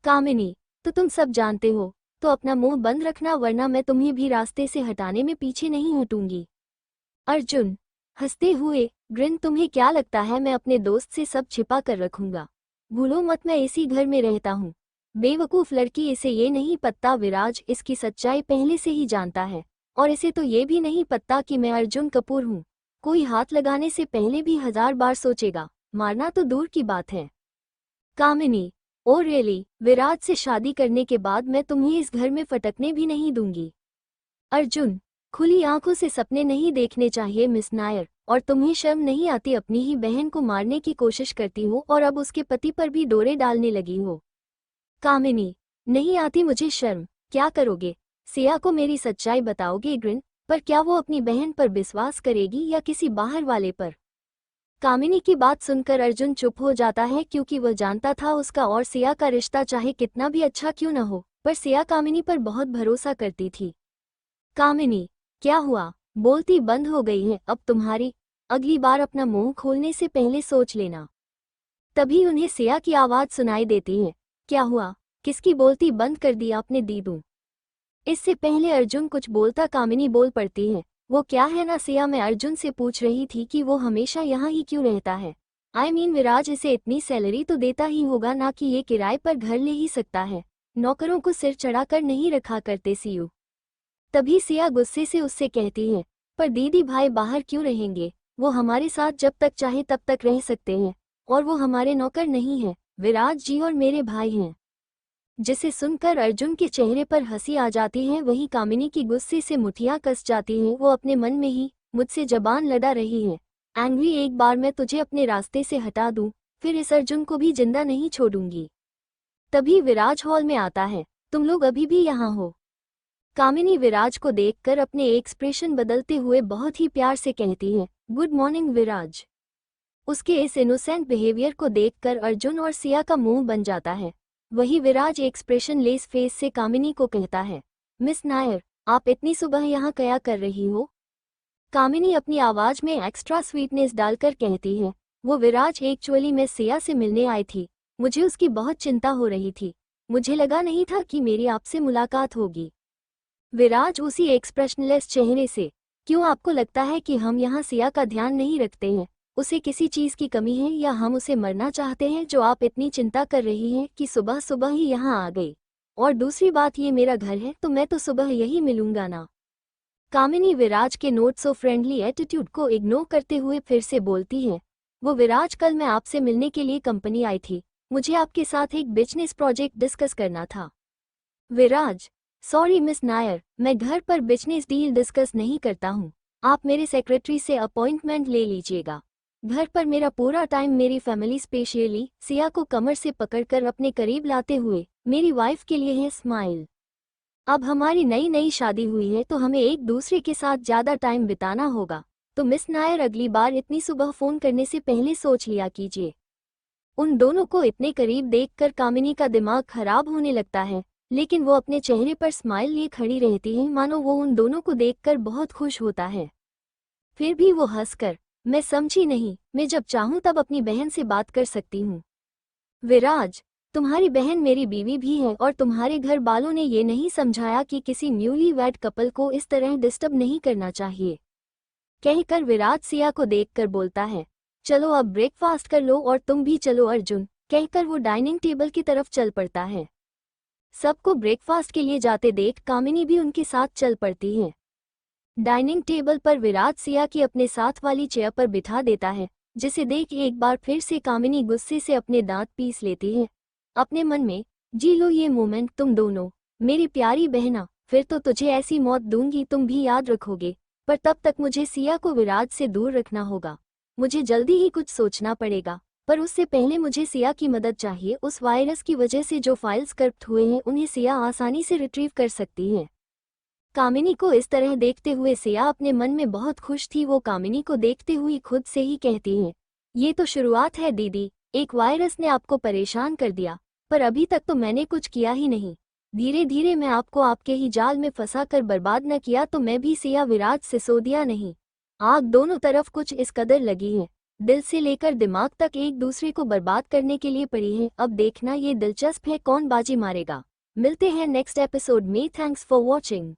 कामिनी, तो तुम सब जानते हो, तो अपना मुंह बंद रखना, वरना मैं तुम्हें भी रास्ते से हटाने में पीछे नहीं हटूंगी। अर्जुन हंसते हुए, ग्रिन, तुम्हें क्या लगता है मैं अपने दोस्त से सब छिपा कर रखूंगा? भूलो मत, मैं इसी घर में रहता हूँ। बेवकूफ लड़की, इसे ये नहीं पता विराज इसकी सच्चाई पहले से ही जानता है, और इसे तो ये भी नहीं पता कि मैं अर्जुन कपूर हूँ। कोई हाथ लगाने से पहले भी 1000 बार सोचेगा, मारना तो दूर की बात है। कामिनी, ओ रियली? विराज से शादी करने के बाद मैं तुम्हें इस घर में फटकने भी नहीं दूंगी। अर्जुन, खुली आंखों से सपने नहीं देखने चाहिए मिस नायर, और तुम्हें शर्म नहीं आती? अपनी ही बहन को मारने की कोशिश करती हो और अब उसके पति पर भी डोरे डालने लगी हो। कामिनी, नहीं आती मुझे शर्म। क्या करोगे? सिया को मेरी सच्चाई बताओगे? ग्रिन, पर क्या वो अपनी बहन पर विश्वास करेगी या किसी बाहर वाले पर? कामिनी की बात सुनकर अर्जुन चुप हो जाता है, क्योंकि वह जानता था उसका और सिया का रिश्ता चाहे कितना भी अच्छा क्यों न हो, पर सिया कामिनी पर बहुत भरोसा करती थी। कामिनी, क्या हुआ? बोलती बंद हो गई हैं, अब तुम्हारी, अगली बार अपना मुंह खोलने से पहले सोच लेना। तभी उन्हें सिया की आवाज सुनाई देती है, क्या हुआ, किसकी बोलती बंद कर दी आपने दीदू? इससे पहले अर्जुन कुछ बोलता कामिनी बोल पड़ती है, वो क्या है ना सिया, मैं अर्जुन से पूछ रही थी कि वो हमेशा यहाँ ही क्यों रहता है। विराज इसे इतनी सैलरी तो देता ही होगा ना कि ये किराए पर घर ले ही सकता है। नौकरों को सिर चढ़ाकर नहीं रखा करते सीयू। तभी सिया गुस्से से उससे कहती है, पर दीदी भाई बाहर क्यों रहेंगे, वो हमारे साथ जब तक चाहे तब तक रह सकते हैं, और वो हमारे नौकर नहीं हैं, विराज जी और मेरे भाई हैं। जिसे सुनकर अर्जुन के चेहरे पर हंसी आ जाती है, वहीं कामिनी की गुस्से से मुठियां कस जाती हैं। वो अपने मन में ही मुझसे जबान लड़ा रही है, एंग्री, एक बार मैं तुझे अपने रास्ते से हटा दूं, फिर इस अर्जुन को भी जिंदा नहीं छोड़ूंगी। तभी विराज हॉल में आता है, तुम लोग अभी भी यहाँ हो? कामिनी विराज को देखकर अपने एक्सप्रेशन बदलते हुए बहुत ही प्यार से कहती है, गुड मॉर्निंग विराज। उसके इस इनोसेंट बिहेवियर को देखकर अर्जुन और सिया का मुंह बन जाता है। वही विराज एक्सप्रेशन लेस फेस से कामिनी को कहता है, मिस नायर, आप इतनी सुबह यहाँ क्या कर रही हो? कामिनी अपनी आवाज में एक्स्ट्रा स्वीटनेस डालकर कहती है, वो विराज, एक्चुअली मैं सिया से मिलने आई थी, मुझे उसकी बहुत चिंता हो रही थी, मुझे लगा नहीं था कि मेरी आपसे मुलाकात होगी। विराज उसी एक्सप्रेशनलेस चेहरे से, क्यों आपको लगता है कि हम यहाँ सिया का ध्यान नहीं रखते हैं? उसे किसी चीज की कमी है या हम उसे मरना चाहते हैं जो आप इतनी चिंता कर रही हैं कि सुबह सुबह ही यहाँ आ गई? और दूसरी बात, ये मेरा घर है तो मैं तो सुबह यही मिलूंगा ना। कामिनी विराज के नोट सो फ्रेंडली एटीट्यूड को इग्नोर करते हुए फिर से बोलती है, वो विराज, कल मैं आपसे मिलने के लिए कंपनी आई थी, मुझे आपके साथ एक बिजनेस प्रोजेक्ट डिस्कस करना था। विराज, सॉरी मिस नायर, मैं घर पर बिजनेस डील डिस्कस नहीं करता हूँ, आप मेरे सेक्रेटरी से अपॉइंटमेंट ले लीजिएगा। घर पर मेरा पूरा टाइम मेरी फैमिली, स्पेशली सिया को कमर से पकड़कर अपने करीब लाते हुए मेरी वाइफ के लिए है स्माइल। अब हमारी नई नई शादी हुई है तो हमें एक दूसरे के साथ ज़्यादा टाइम बिताना होगा, तो मिस नायर अगली बार इतनी सुबह फ़ोन करने से पहले सोच लिया कीजिए। उन दोनों को इतने करीब देखकर कामिनी का दिमाग खराब होने लगता है, लेकिन वो अपने चेहरे पर स्माइल लिए खड़ी रहती है, मानो वो उन दोनों को देखकर बहुत खुश होता है। फिर भी वो हंसकर, मैं समझी नहीं, मैं जब चाहूँ तब अपनी बहन से बात कर सकती हूँ। विराज, तुम्हारी बहन मेरी बीवी भी है और तुम्हारे घर वालों ने ये नहीं समझाया कि किसी न्यूली वेड कपल को इस तरह डिस्टर्ब नहीं करना चाहिए। कहकर विराज सिया को देखकर बोलता है, चलो अब ब्रेकफास्ट कर लो और तुम भी चलो अर्जुन। कहकर वो डाइनिंग टेबल की तरफ चल पड़ता है। सबको ब्रेकफास्ट के लिए जाते देख कामिनी भी उनके साथ चल पड़ती है। डाइनिंग टेबल पर विराज सिया की अपने साथ वाली चेयर पर बिठा देता है, जिसे देख एक बार फिर से कामिनी गुस्से से अपने दांत पीस लेती है, अपने मन में, जी लो ये मोमेंट तुम दोनों, मेरी प्यारी बहना, फिर तो तुझे ऐसी मौत दूंगी तुम भी याद रखोगे, पर तब तक मुझे सिया को विराज से दूर रखना होगा। मुझे जल्दी ही कुछ सोचना पड़ेगा, पर उससे पहले मुझे सिया की मदद चाहिए। उस वायरस की वजह से जो फाइल्स करप्ट हुए हैं उन्हें सिया आसानी से रिट्रीव कर सकती है। कामिनी को इस तरह देखते हुए सिया अपने मन में बहुत खुश थी। वो कामिनी को देखते हुए खुद से ही कहती है, ये तो शुरुआत है दीदी, एक वायरस ने आपको परेशान कर दिया, पर अभी तक तो मैंने कुछ किया ही नहीं। धीरे धीरे मैं आपको आपके ही जाल में फंसा कर बर्बाद न किया तो मैं भी सिया विराज सिसोदिया नहीं। आग दोनों तरफ कुछ इस कदर लगी है, दिल से लेकर दिमाग तक एक दूसरे को बर्बाद करने के लिए पड़ी है। अब देखना ये दिलचस्प है कौन बाजी मारेगा। मिलते हैं नेक्स्ट एपिसोड में। Thanks for watching.